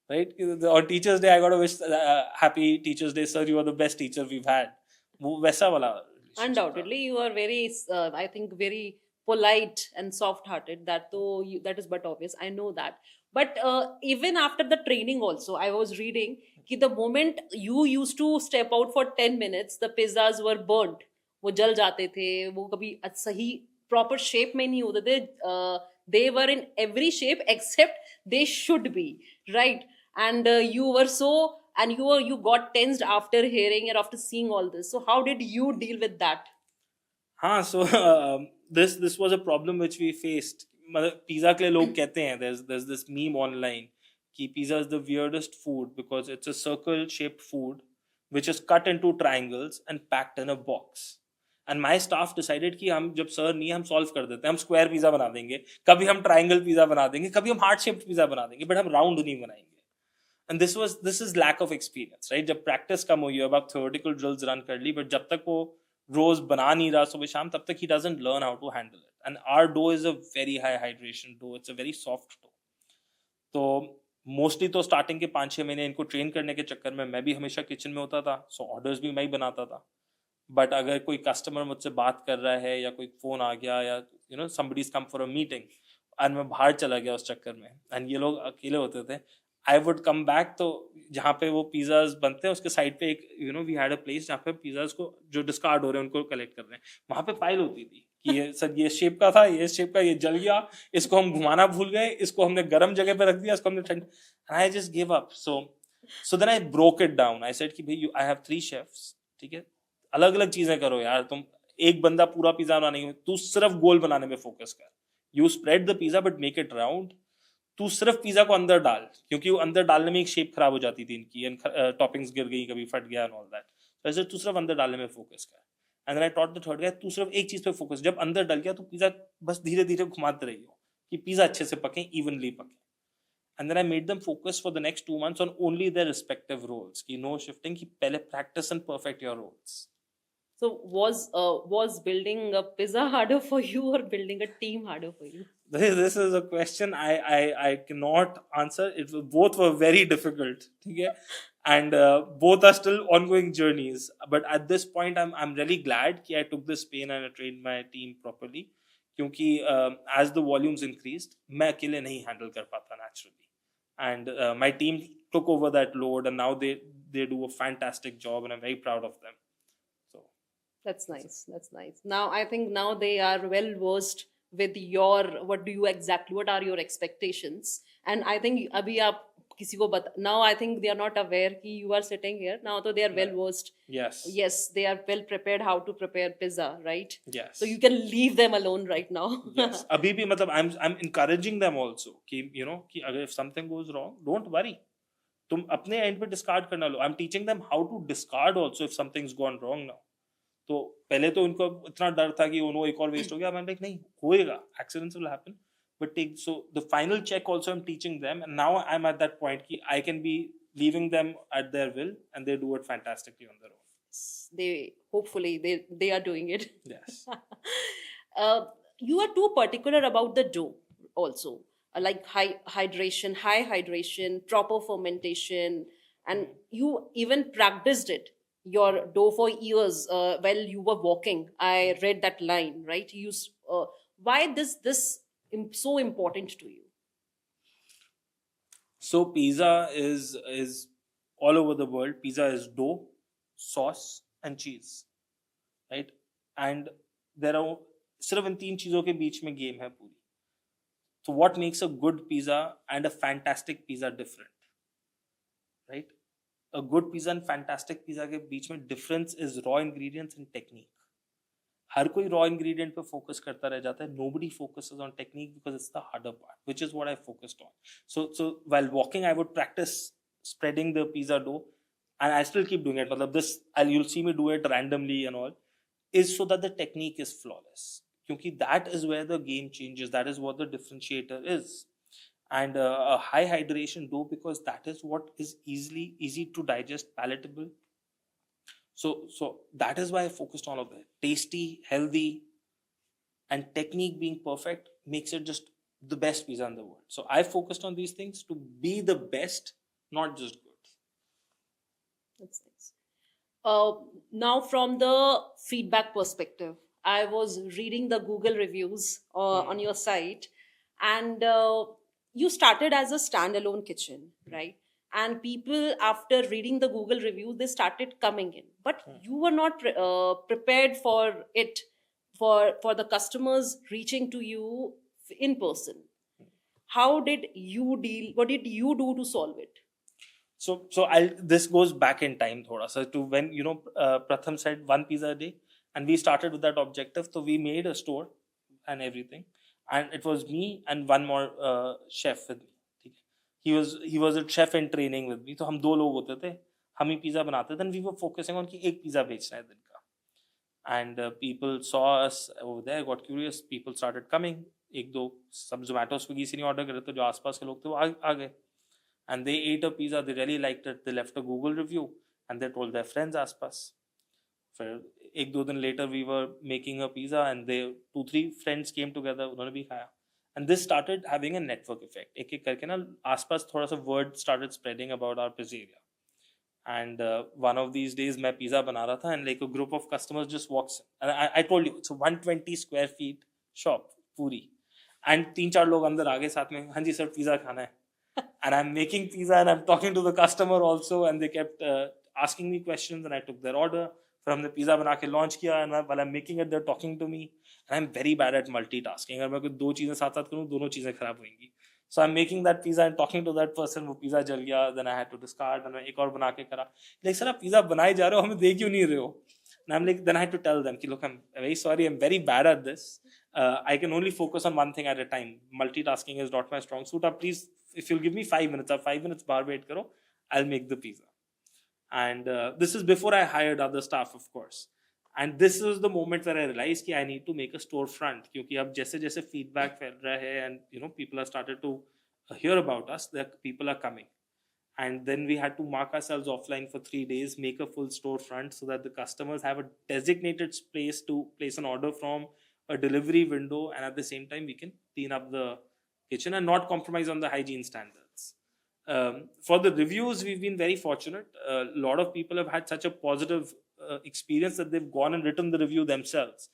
right? On Teachers Day, I got a wish, happy Teachers Day, sir. You are the best teacher we've had. वो वैसा वाला relationship था. Undoubtedly, you are very, I think, very polite and soft-hearted. That though that is but obvious. I know that. But even after the training, also, I was reading कि the moment you used to step out for 10 minutes, the pizzas were burnt. वो जल जाते थे. वो कभी सही proper shape में नहीं होते थे. They were in every shape except they should be, right? And you were so, and you got tensed after hearing and after seeing all this. So how did you deal with that? हाँ, so this was a problem which we faced. मतलब pizza के लिए लोग कहते हैं, there's this meme online कि pizza is the weirdest food because it's a circle shaped food which is cut into triangles and packed in a box. And my staff decided कि हम जब सर नहीं है, हम सॉल्व कर देते हैं, हम स्क्वायर पिज़्ज़ा बना देंगे, कभी हम ट्राइंगल पिज़्ज़ा बना देंगे, कभी हम हार्ट शेप्ड पिज़्ज़ा बना देंगे, बट हम राउंड नहीं बनाएंगे. And this is lack of experience, right? जब practice कम हुई है, अब आप theoretical drills run कर ली, but जब तक वो रोज बना नहीं रहा सुबह शाम, तब तक he doesn't learn how to handle it. And our dough is a very high hydration dough. It's a very soft dough. तो मोस्टली तो स्टार्टिंग के 5-6 महीने इनको ट्रेन करने के चक्कर में मैं भी हमेशा किचन में होता था, सो ऑर्डर्स भी मैं ही बनाता था. बट अगर कोई कस्टमर मुझसे बात कर रहा है या कोई फोन आ गया या somebody's come for a meeting और मैं बाहर चला गया उस चक्कर में, एंड ये लोग अकेले होते थे, आई वुड कम बैक, तो जहाँ पे वो पिज़्ज़ाज बनते हैं उसके साइड पे एक वी हैड अ प्लेस जहाँ पे पिज़्ज़ाज को जो डिस्कार्ड हो रहे हैं उनको कलेक्ट कर रहे हैं, वहाँ पे फाइल होती थी कि ये सर ये शेप का था, ये शेप का, ये जल गया, इसको हम घुमाना भूल गए, इसको हमने गर्म जगह पे रख दिया, इसको हमने ठंड, and I just give up. So then I broke it down. I said कि भाई आई हैव 3 शेफ्स, ठीक है, अलग अलग चीजें करो यार, तुम एक बंदा पूरा पिज़्ज़ा बनाने में, तू सिर्फ गोल बनाने में फोकस कर. You spread the pizza but make it round. तू सिर्फ पिज़्ज़ा को अंदर डाल, क्योंकि वो अंदर डालने में एक शेप खराब हो जाती थी इनकी, एंड टॉपिंग्स गिर गई, कभी फट गया एंड ऑल दैट. तो ऐसे तू सिर्फ अंदर डालने में फोकस कर. And then I taught the third guy, तू सिर्फ एक चीज पे फोकस, जब अंदर डल गया तो पिज़्ज़ा बस धीरे धीरे घुमाते रहियो कि पिज़्ज़ा अच्छे से पके, इवनली पके. And then I made them focus for the next 2 months on only their respective roles, कि नो शिफ्टिंग, कि पहले practice and perfect your roles. So was building a pizza harder for you or building a team harder for you? This is a question I cannot answer. Both were very difficult, okay? And both are still ongoing journeys. But at this point, I'm really glad that I took this pain and I trained my team properly. क्योंकि as the volumes increased, मैं अकेले नहीं handle कर पाता naturally. And my team took over that load, and now they do a fantastic job, and I'm very proud of them. So. That's nice. That's nice. Now I think now they are well versed with your what are your expectations, and I think abhi aap kisi ko now I think they are not aware ki you are sitting here now, so they are well versed. Yes, they are well prepared how to prepare pizza, right? Yes. So you can leave them alone right now. Yes. अभी भी मतलब I'm encouraging them also कि कि अगर if something goes wrong, don't worry. तुम अपने end पे discard करना लो. I'm teaching them how to discard also if something's gone wrong now. तो पहले तो उनको इतना डर था कि उनको एक और वेस्ट हो गया, मैं लाइक नहीं होएगा, accidents will happen, but take, so the final check also I am teaching them, and now I am at that point कि I can be leaving them at their will and they do it fantastically on their own. They hopefully they are doing it. Yes. You are too particular about the dough also, like high hydration, proper fermentation, and you even practiced it your dough for years while you were walking. I read that line, right? Why this so important to you? So pizza is all over the world. Pizza is dough, sauce and cheese, right? And there are सिर्फ इन 3 चीजों के बीच में game है पूरी. So what makes a good pizza and a fantastic pizza different, right? A good pizza and fantastic pizza के बीच में difference is raw ingredients and technique. हर कोई raw ingredient पे focus करता रह जाता है. Nobody focuses on technique because it's the harder part, which is what I focused on. So while walking, I would practice spreading the pizza dough, and I still keep doing it. मतलब you'll see me do it randomly and all, is so that the technique is flawless. क्योंकि that is where the game changes. That is what the differentiator is. And a high hydration dough, because that is what is easy to digest, palatable. So that is why I focused on all of that. Tasty, healthy, and technique being perfect makes it just the best pizza in the world. So I focused on these things to be the best, not just good. That's nice. Uh, Now, from the feedback perspective, I was reading the Google reviews on your site, and you started as a standalone kitchen, right? And people, after reading the Google review, they started coming in, but you were not prepared for it, for the customers reaching to you in person. How did you deal? What did you do to solve it? So I'll this goes back in time thoda so to when Pratham said one pizza a day, and we started with that objective. So we made a store and everything, and it was me and one more chef with me. ठीक है? He was a chef in training with me. तो हम दो लोग होते थे, हम ही pizza बनाते थे, and we were focusing on कि एक पिज्जा बेचना है दिन का. And people saw us over there, got curious, people started coming. एक दो सब जोमेटो स्विगी से नहीं ऑर्डर कर रहे थे, जो आसपास के लोग थे वो आ गए, and they ate a pizza, they really liked it, they left a Google review, and they told their friends आसपास. फिर एक दो दिन later we were making a pizza, and they 2-3 friends came together, उन्होंने भी खाया, and this started having a network effect. एक एक करके ना आसपास थोड़ा सा word started spreading about our pizzeria. And one of these days मैं pizza बना रहा था, and like a group of customers just walks in, and I told you it's a 120 square feet shop पूरी, and 3-4 लोग अंदर आ गए साथ में, हाँ जी सर पिज़्ज़ा खाना है. And I'm making pizza and I'm talking to the customer also, and they kept asking me questions, and I took their order from the pizza बना के launch किया, and while I'm making it they're talking to me, and I'm very bad at multitasking. अगर मैं कोई दो चीज़ें साथ साथ करूँ दोनों चीज़ें खराब होंगी. So I'm making that pizza and talking to that person, वो pizza जल गया, then I had to discard, and मैं एक और बना के करा. Like सर आप pizza बनाए जा रहे हो, हमें दे क्यों नहीं रहे हो? And I'm like, then I had to tell them कि look, I'm very sorry, I'm very bad at this. I can only focus on one thing at a time. Multitasking is not my strong suit. Please, if you'll give me 5 minutes, 5 minutes bar wait karo, I'll make the pizza. And this is before I hired other staff, of course. And this is the moment where I realized कि I need to make a storefront, क्योंकि अब जैसे जैसे feedback फैल रहा है, and people have started to hear about us, that people are coming. And then we had to mark ourselves offline for 3 days, make a full storefront so that the customers have a designated space to place an order from, a delivery window, and at the same time we can clean up the kitchen and not compromise on the hygiene standards. For the reviews, we've been very fortunate. A lot of people have had such a positive experience that they've gone and written the review themselves.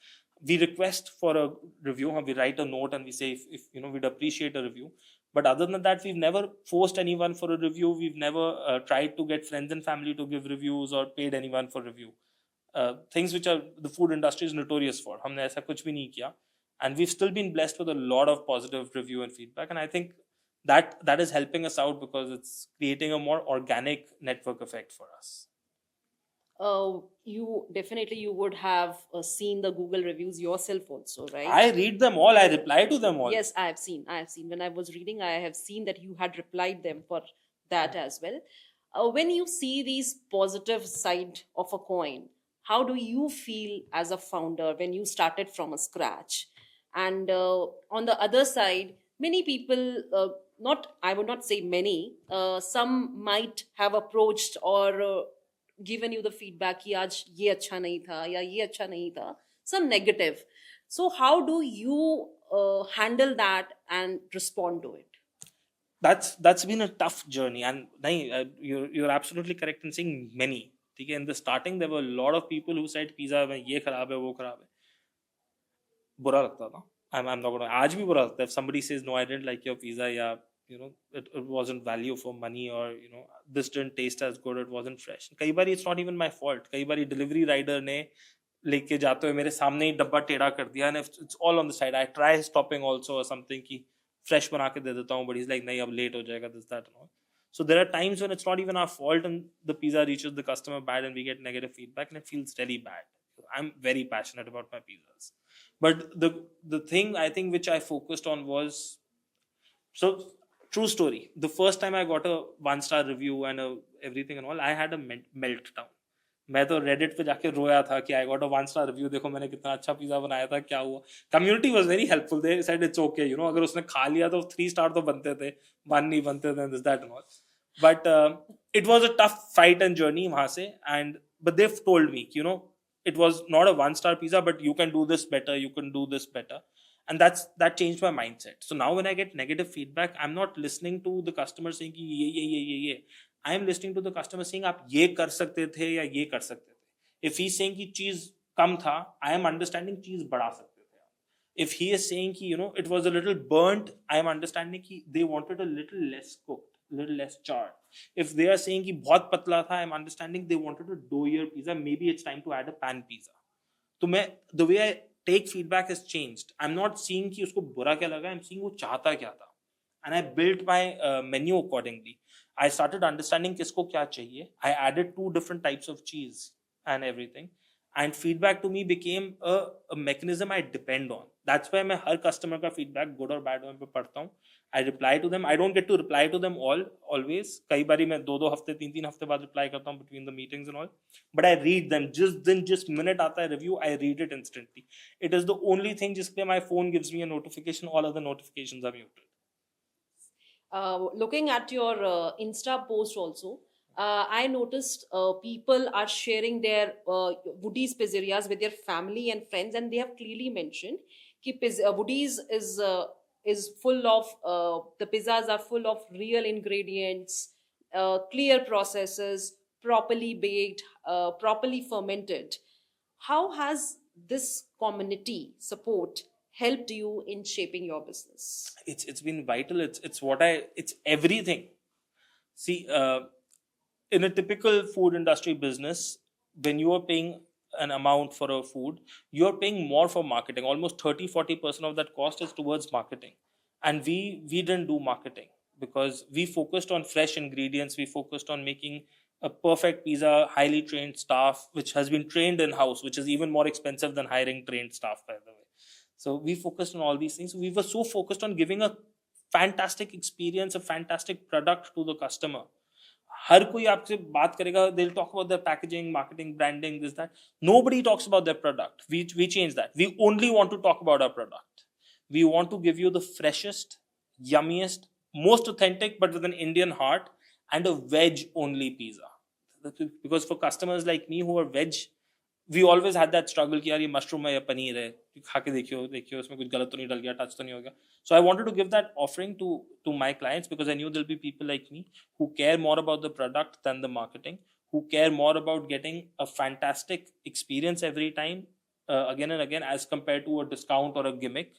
We request for a review, we write a note and we say if we'd appreciate a review. But other than that, we've never forced anyone for a review. We've never tried to get friends and family to give reviews or paid anyone for review. Things which the food industry is notorious for. हमने ऐसा कुछ भी नहीं किया, and we've still been blessed with a lot of positive review and feedback. And I think that is helping us out because it's creating a more organic network effect for us. You would have seen the Google reviews yourself also, right? I read them all. I reply to them all. Yes, I have seen. When I was reading, I have seen that you had replied them for that as well. When you see these positive side of a coin, how do you feel as a founder when you started from a scratch? And on the other side, many people, I would not say many, some might have approached or given you the feedback कि आज ये अच्छा नहीं था या ये अच्छा नहीं था, some negative. So how do you handle that and respond to it? That's been a tough journey, and you're absolutely correct in saying many. ठीक है, in the starting there were a lot of people who said pizza में ये खराब है वो खराब है. बुरा लगता था. I'm not gonna. आज भी बुरा लगता है if somebody says no, I didn't like your pizza, या it wasn't value for money, or this didn't taste as good, it wasn't fresh. कई बार it's not even my fault. कई बार delivery rider ने लेके जाते हुए मेरे सामने ही डब्बा टेढ़ा कर दिया, and it's all on the side. I try stopping also or something कि fresh बना के दे देता हूँ, but he's like नहीं अब late हो जाएगा, this that and all. So there are times when it's not even our fault and the pizza reaches the customer bad and we get negative feedback, and it feels really bad. I'm very passionate about my pizzas. But the thing I think which I focused on was, so true story, the first time I got a 1-star review and everything and all, I had a meltdown. मैं तो Reddit पे जाके रोया था कि I got a 1-star review, देखो मैंने कितना अच्छा पिज़्ज़ा बनाया था, क्या हुआ. Community was very helpful. They said it's okay, अगर उसने खा लिया तो 3 star तो बनते थे, 1 नहीं बनते थे, this that and all. But it was a tough fight and journey वहाँ से, and but they've told me, it was not a 1-star pizza, but you can do this better, you can do this better. And that changed my mindset. So now when I get negative feedback, I'm not listening to the customer saying कि ये I am listening to the customer saying आप ये कर सकते थे या ये कर सकते थे. If he's saying कि चीज कम था, I am understanding चीज बढ़ा सकते थे. If he is saying कि it was a little burnt, I am understanding कि they wanted a little less cooked, little less charred. If they are saying कि बहुत पतला था, I am understanding they wanted a doughier pizza, maybe it's time to add a pan pizza. तो मैं, the way I take feedback has changed. I'm not seeing कि उसको बुरा क्या लगा, I'm seeing वो चाहता क्या था. And I built my menu accordingly. I started understanding किसको क्या चाहिए. I added 2 different types of cheese and everything. And feedback to me became a mechanism I depend on. That's why मैं हर customer का feedback, good or bad, मैं पढ़ता हूँ. I reply to them. I don't get to reply to them always. कई बारी मैं 2 हफ्ते 3 हफ्ते बाद reply करता हूँ between the meetings and all. But I read them. Just minute आता है review, I read it instantly. It is the only thing जिसके लिए my phone gives me a notification. All other notifications are muted. Looking at your Insta post also, I noticed people are sharing their Woody's pizzerias with their family and friends, and they have clearly mentioned that Woody's is full of the pizzas are full of real ingredients, clear processes, properly baked, properly fermented. How has this community support helped you in shaping your business? It's been vital. It's everything. See, in a typical food industry business, when you are paying an amount for a food, you're paying more for marketing. Almost 30-40% of that cost is towards marketing. And we didn't do marketing because we focused on fresh ingredients. We focused on making a perfect pizza, highly trained staff, which has been trained in-house, which is even more expensive than hiring trained staff, by the way. So we focused on all these things. We were so focused on giving a fantastic experience, a fantastic product to the customer. हर कोई आपसे बात करेगा, they'll talk about their packaging, marketing, branding, this, that. Nobody talks about their product. We changed that. We only want to talk about our product. We want to give you the freshest, yummiest, most authentic, but with an Indian heart, and a veg-only pizza. Because for customers like me who are veg, we always had that struggle कि यार ये mushroom है या पनीर है, खा के देखियो उसमें कुछ गलत तो नहीं डल गया, टच तो नहीं हो गया. So I wanted to give that offering to my clients because I knew there'll be people like me who care more about the product than the marketing, who care more about getting a fantastic experience every time, again and again, as compared to a discount or a gimmick,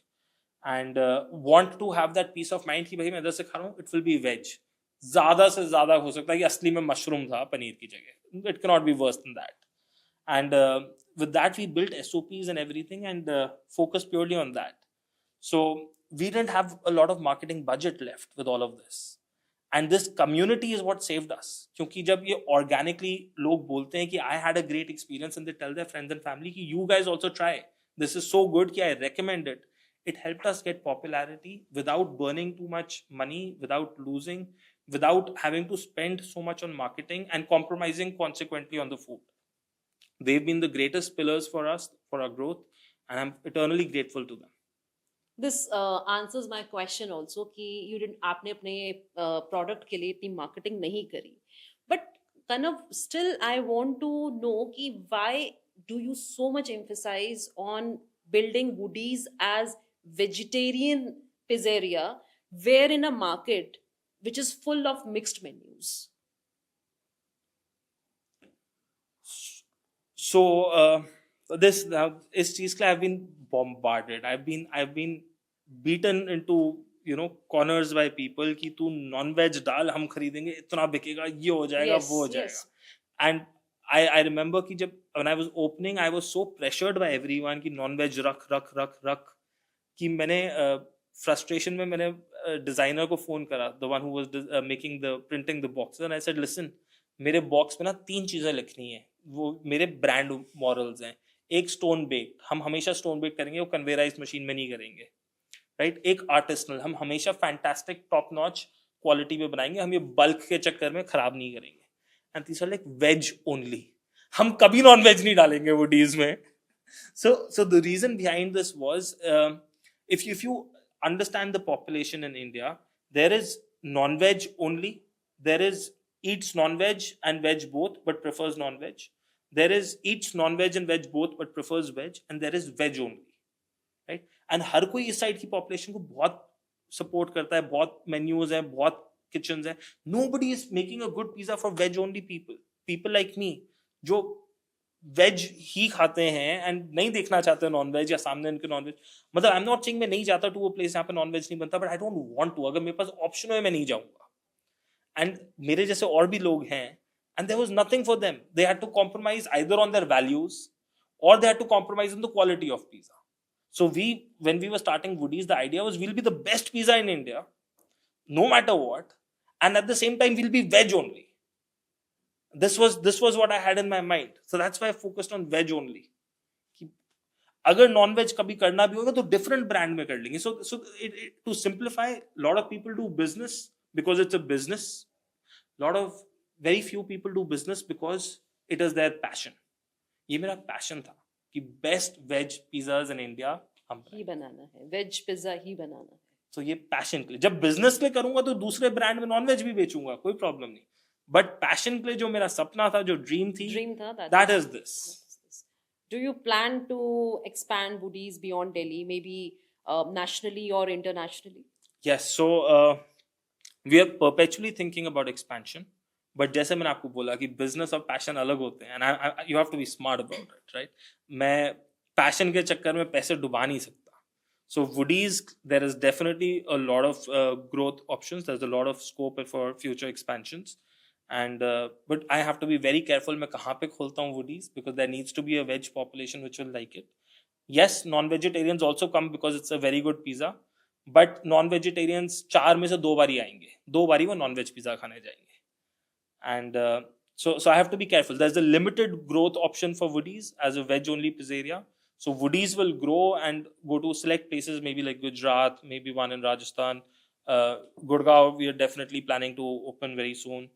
and want to have that peace of mind कि भाई मैं इधर से खा रहा हूँ, it will be veg. ज़्यादा से ज़्यादा हो सकता है कि असली में मशरूम था पनीर की जगह. It cannot be worse than that. And with that, we built SOPs and everything and focused purely on that. So we didn't have a lot of marketing budget left with all of this. And this community is what saved us. क्योंकि जब ये organically लोग बोलते हैं कि I had a great experience and they tell their friends and family कि you guys also try. This is so good कि I recommend it. It helped us get popularity without burning too much money, without losing, without having to spend so much on marketing and compromising consequently on the food. They've been the greatest pillars for us, for our growth, and I'm eternally grateful to them. This answers my question also कि you didn't आपने अपने product के लिए इतनी marketing नहीं करी. But Kanav, still I want to know कि why do you so much emphasize on building Woody's as vegetarian pizzeria, where in a market which is full of mixed menus? So इस चीज के लिए I've been bombarded. I've been beaten into corners by people कि तू non-veg डाल, हम खरीदेंगे, इतना बिकेगा, ये हो जाएगा, वो हो जाएगा. And I remember कि जब when I was opening, I was so pressured by everyone कि non-veg रख कि मैंने frustration में मैंने designer को phone करा, the one who was printing the boxes, and I said, listen, मेरे box में ना 3 चीजें लिखनी है, वो मेरे brand morals हैं. एक stone baked, हम हमेशा stone baked करेंगे, वो conveyorized machine में नहीं करेंगे, right? एक artisanal, हम हमेशा fantastic top notch quality में बनाएंगे, हम ये bulk के चक्कर में खराब नहीं करेंगे. And these are like veg only, हम कभी non veg नहीं डालेंगे Woody's में. So the reason behind this was if you understand the population in India, there is non-veg only, there is eats non-veg and veg both but prefers non-veg, there is eats non-veg and veg both but prefers veg, and there is veg only, right? And हर कोई इस side की population को बहुत support करता है, बहुत menus है, बहुत किचन्स है. Nobody is making a good pizza for veg only people like me जो वेज ही खाते हैं एंड नहीं देखना चाहते नॉन वेज, या सामने उनके नॉन वेज. मतलब आई एम नॉट सेइंग मैं नहीं जाता टू वो प्लेस यहाँ पे नॉन वेज नहीं बनता, but I don't want to. अगर मेरे पास ऑप्शन हो मैं नहीं जाऊंगा. एंड मेरे जैसे और भी लोग हैं, and there was nothing for them. They had to compromise either on their values or they had to compromise on the quality of pizza. So when we were starting Woodies, the idea was we'll be the best pizza in India, no matter what, and at the same time we'll be veg only. This was what I had in my mind. So that's why I focused on veg only. अगर non veg कभी करना भी होगा तो different brand में कर लेंगे. So to simplify, a lot of people do business because it's a business. A lot of very few people do business because it is their passion. ये मेरा पैशन था कि best veg pizzas in India हम ही बनाना है, veg pizza ही बनाना है. तो ये passion के लिए. जब बिजनेस के लिए करूंगा तो दूसरे ब्रांड में नॉन वेज भी बेचूंगा, कोई प्रॉब्लम नहीं. बट पैशन के लिए जो मेरा सपना था, जो ड्रीम था, that is this. Do you plan to expand Woodies beyond Delhi, maybe nationally or internationally? Yes, so we are perpetually thinking about expansion. But जैसे मैंने आपको बोला कि बिजनेस और पैशन अलग होते हैं, and you have to be smart about it, right? मैं पैशन के चक्कर में पैसे डुबा नहीं सकता. So Woodies, there is definitely a lot of growth options. There's a lot of scope for future expansions, and but I have to be very careful मैं कहाँ पे खोलता हूँ Woodies, because there needs to be a veg population which will like it. Yes, non-vegetarians also come because it's a very good pizza, but non-vegetarians 4 में से 2 बार ही आएंगे, 2 बार ही वो non-veg pizza खाने जाएंगे. And so I have to be careful. There's a limited growth option for Woodies as a veg only pizzeria. So Woodies will grow and go to select places, maybe like Gujarat, maybe one in Rajasthan. Gurgaon, we are definitely planning to open very soon.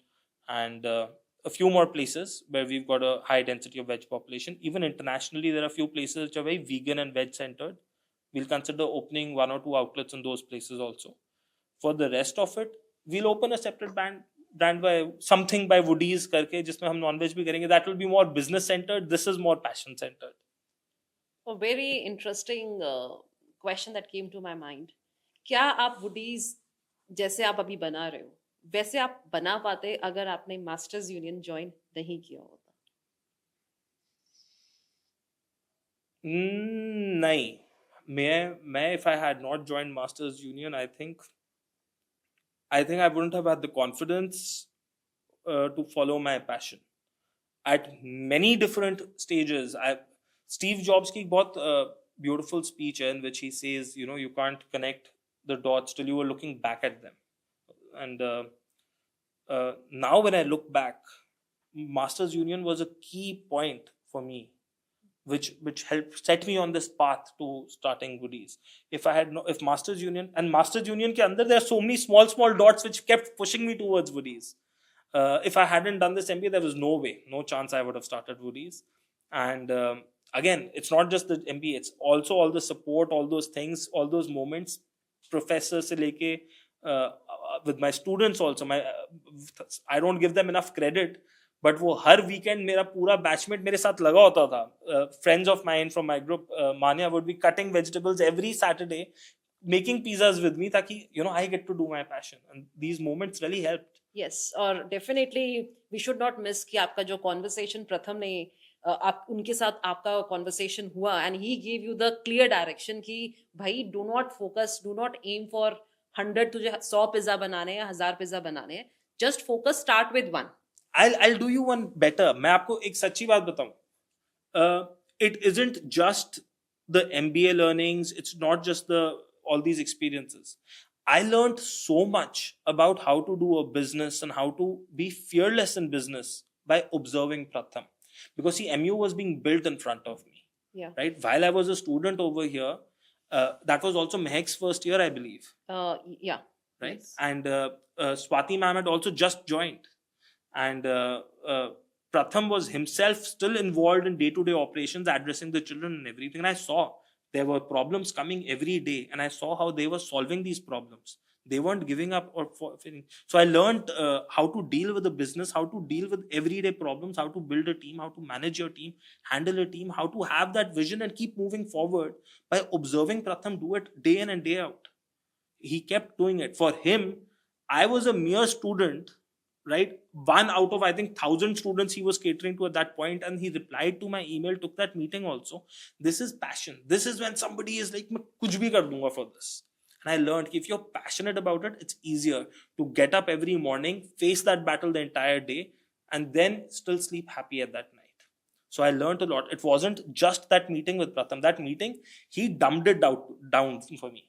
And a few more places where we've got a high density of veg population. Even internationally, there are a few places which are very vegan and veg centered. We'll consider opening 1 or 2 outlets in those places also. For the rest of it, we'll open a separate brand by something by Woodies करके, जिसमें हम nonveg भी करेंगे. That will be more business centered. This is more passion centered. A very interesting question that came to my mind. क्या आप Woodies जैसे आप अभी बना रहे हो वैसे आप बना पाते अगर आपने मास्टर्स यूनियन ज्वाइन नहीं किया होता? नहीं, मैं if I had not joined Masters Union, I think I wouldn't have had the confidence to follow my passion. At many different stages, Steve Jobs की बहुत beautiful speech है in which he says, you can't connect the dots till you are looking back at them. And now when I look back, Masters Union was a key point for me, which helped set me on this path to starting Woodies. If Masters Union के अंदर, there are so many small dots which kept pushing me towards Woodies. If I hadn't done this MBA, there was no chance I would have started Woodies. And again, it's not just the MBA, it's also all the support, all those things, all those moments, professor se leke with my students also. I don't give them enough credit, but वो हर weekend मेरा पूरा batchmate मेरे साथ लगा होता था. Friends of mine from my group, मानिया would be cutting vegetables every Saturday, making pizzas with me, ताकि I get to do my passion, and these moments really helped. Yes, और definitely we should not miss कि आपका जो conversation प्रथम ने आप उनके साथ आपका कॉन्वर्सेशन हुआ and he give you the clear direction कि भाई do not focus, do not aim for 100, तुझे 100 पिज्जा बनाने हैं, 1000 पिज्जा बनाने हैं, just focus, start with 1. I'll do you one better. मैं आपको एक सच्ची बात बताऊं. It isn't just the MBA learnings. It's not just all these experiences. I learned so much about how to do a business and how to be fearless in business by observing Pratham. Because see, MU was being built in front of me. Yeah. Right? While I was a student over here, that was also Mehek's first year, I believe. Yeah. Right? Yes. And Swati ma'am had also just joined. And Pratham was himself still involved in day-to-day operations, addressing the children and everything. And I saw there were problems coming every day, and I saw how they were solving these problems. They weren't giving up or forfeiting. So I learned how to deal with the business, how to deal with everyday problems, how to build a team, how to manage your team, handle a team, how to have that vision and keep moving forward by observing Pratham do it day in and day out. He kept doing it. For him, I was a mere student, right? One out of, I think, 1,000 students he was catering to at that point, and he replied to my email, took that meeting also. This is passion. This is when somebody is like, "Main kuch bhi kar dunga for this." And I learned if you're passionate about it, it's easier to get up every morning, face that battle the entire day, and then still sleep happy at that night. So I learned a lot. It wasn't just that meeting with Pratham. That meeting, he dumbed it down for me,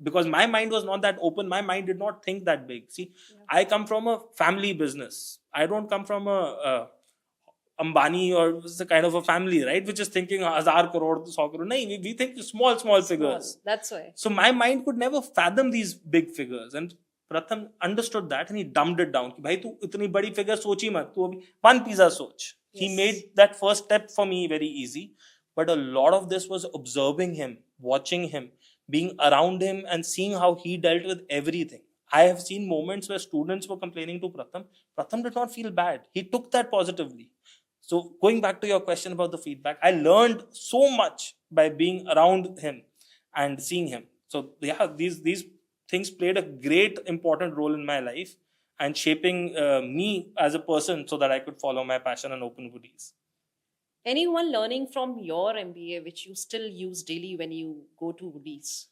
because my mind was not that open. My mind did not think that big. See, I come from a family business. I don't come from a Ambani or the kind of a family, right, which is thinking 1,000 crore, 100 crore. No, we think small figures. That's why. So my mind could never fathom these big figures. And Pratham understood that and he dumbed it down. Bhai, tu itni badi figure soch hi mat. Tu abhi one pizza soch. He Yes. made that first step for me very easy. But a lot of this was observing him, watching him, being around him, and seeing how he dealt with everything. I have seen moments where students were complaining to Pratham. Pratham did not feel bad. He took that positively. So going back to your question about the feedback, I learned so much by being around him and seeing him. So yeah, these things played a great important role in my life and shaping me as a person so that I could follow my passion and open Woodies. Anyone learning from your MBA which you still use daily when you go to Woodies?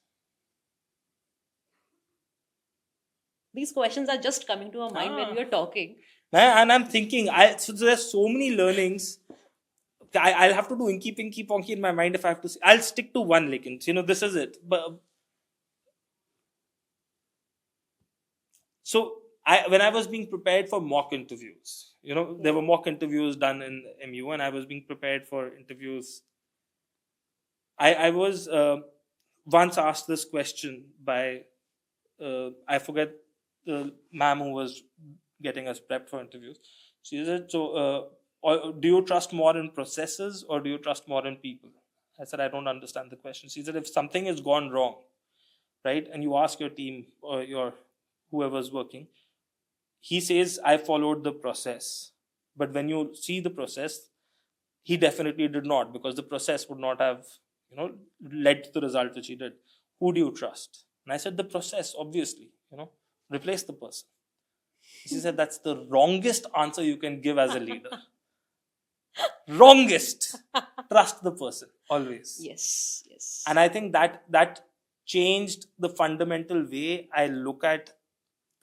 These questions are just coming to our mind when we are talking. And I'm thinking, so there's so many learnings. I'll have to do inky pinky ponky in my mind if I have to. I'll stick to one, like, this is it. But so when I was being prepared for mock interviews, there were mock interviews done in MU, and I was being prepared for interviews. I was once asked this question by I forget the ma'am who was getting us prepped for interviews. She said, "So, do you trust more in processes or do you trust more in people?" I said, "I don't understand the question." She said, "If something has gone wrong, right, and you ask your team or your whoever's working, he says, 'I followed the process.' But when you see the process, he definitely did not, because the process would not have, led to the result which he did. Who do you trust?" And I said, "The process, obviously, replace the person." She said, "That's the wrongest answer you can give as a leader." Wrongest. Trust the person, always. Yes. And I think that changed the fundamental way I look at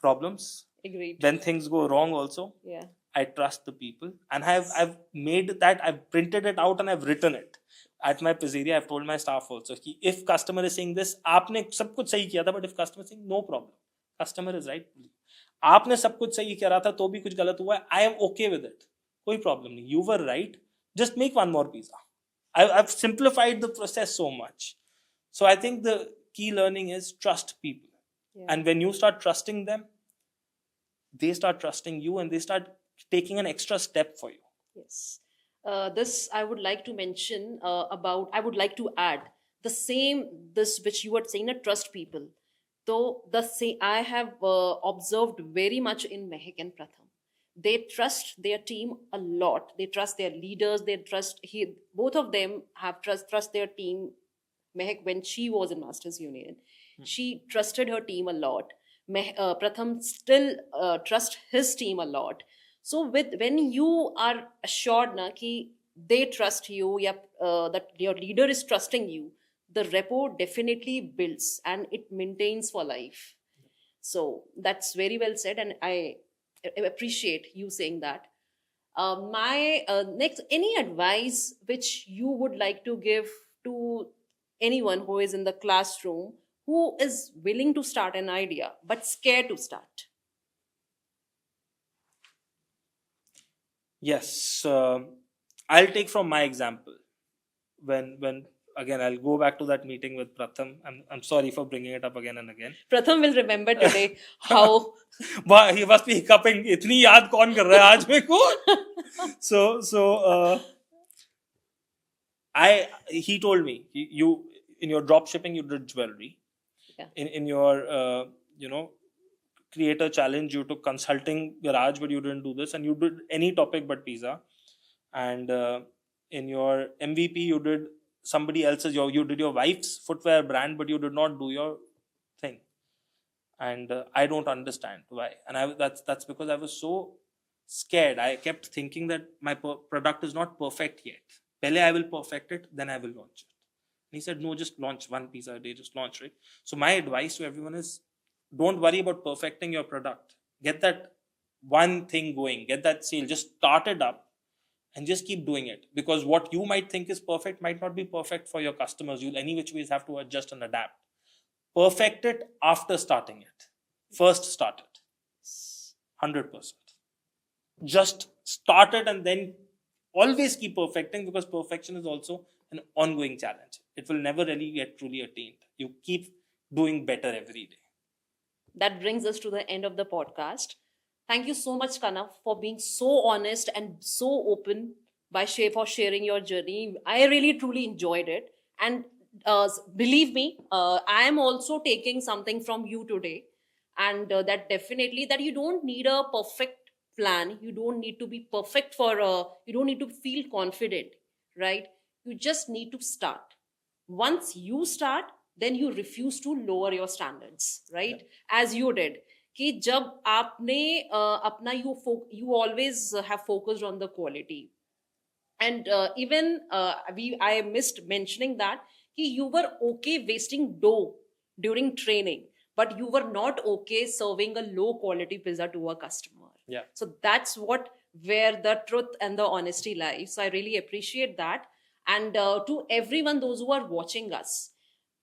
problems. Agreed. When things go wrong also, Yeah. I trust the people. And I've made that, I've printed it out and I've written it. At my Pizzeria, I've told my staff also, if customer is saying this, आपने सब कुछ सही किया था, but if customer is saying no problem, customer is right. आपने सब कुछ सही किया था तो भी कुछ गलत हुआ है, I am okay with it. कोई problem नहीं. You were right. Just make one more pizza. I've simplified the process so much. So I think the key learning is trust people. Yeah. And when you start trusting them, they start trusting you and they start taking an extra step for you. Yes. This I would like to mention I would like to add this which you were saying, trust people. So I have observed very much in Mehak and Pratham. They trust their team a lot. They trust their leaders. They trust both of them have trust their team. Mehak, when she was in Masters Union, she trusted her team a lot. Pratham still trust his team a lot. So when you are assured ki they trust you, that your leader is trusting you, the rapport definitely builds and it maintains for life. So that's very well said, and I appreciate you saying that. My next, any advice which you would like to give to anyone who is in the classroom who is willing to start an idea but scared to start? Yes, I'll take from my example. When again, I'll go back to that meeting with Pratham. I'm sorry for bringing it up again and again. Pratham will remember today how. He must be hiccuping. इतनी याद कौन कर रहा है आज मेरे को? So he told me, you in your drop shipping you did jewelry. Yeah. In your creator challenge, you took consulting garage, but you didn't do this, and you did any topic but pizza. And in your MVP, you did somebody else's. You did your wife's footwear brand, but you did not do your thing. And I don't understand why. And that's because I was so scared. I kept thinking that my product is not perfect yet. Pehle I will perfect it, then I will launch it. And he said, no, just launch one pizza a day, just launch, right? So my advice to everyone is, don't worry about perfecting your product. Get that one thing going, get that sale, just start it up and just keep doing it. Because what you might think is perfect might not be perfect for your customers. You'll any which ways have to adjust and adapt. Perfect it after starting it. First start it. 100%. Just start it and then always keep perfecting, because perfection is also an ongoing challenge. It will never really get truly attained. You keep doing better every day. That brings us to the end of the podcast. Thank you so much, Kanav, for being so honest and so open for sharing your journey. I really truly enjoyed it, and believe me, I am also taking something from you today, and that definitely that you don't need a perfect plan. You don't need to be perfect you don't need to feel confident, right? You just need to start. Once you start, then you refuse to lower your standards, right? As you did. कि जब आपने अपना you always have focused on the quality, and even I missed mentioning that you were okay wasting dough during training, but you were not okay serving a low quality pizza to a customer. Yeah. So that's where the truth and the honesty lies. So I really appreciate that. And to everyone, those who are watching us,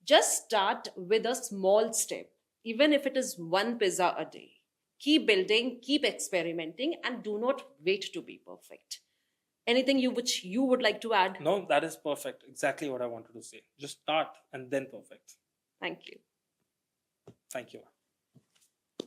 just start with a small step, even if it is one pizza a day. Keep building, keep experimenting, and do not wait to be perfect. Anything which you would like to add? No, that is perfect. Exactly what I wanted to say. Just start and then perfect. Thank you. Thank you.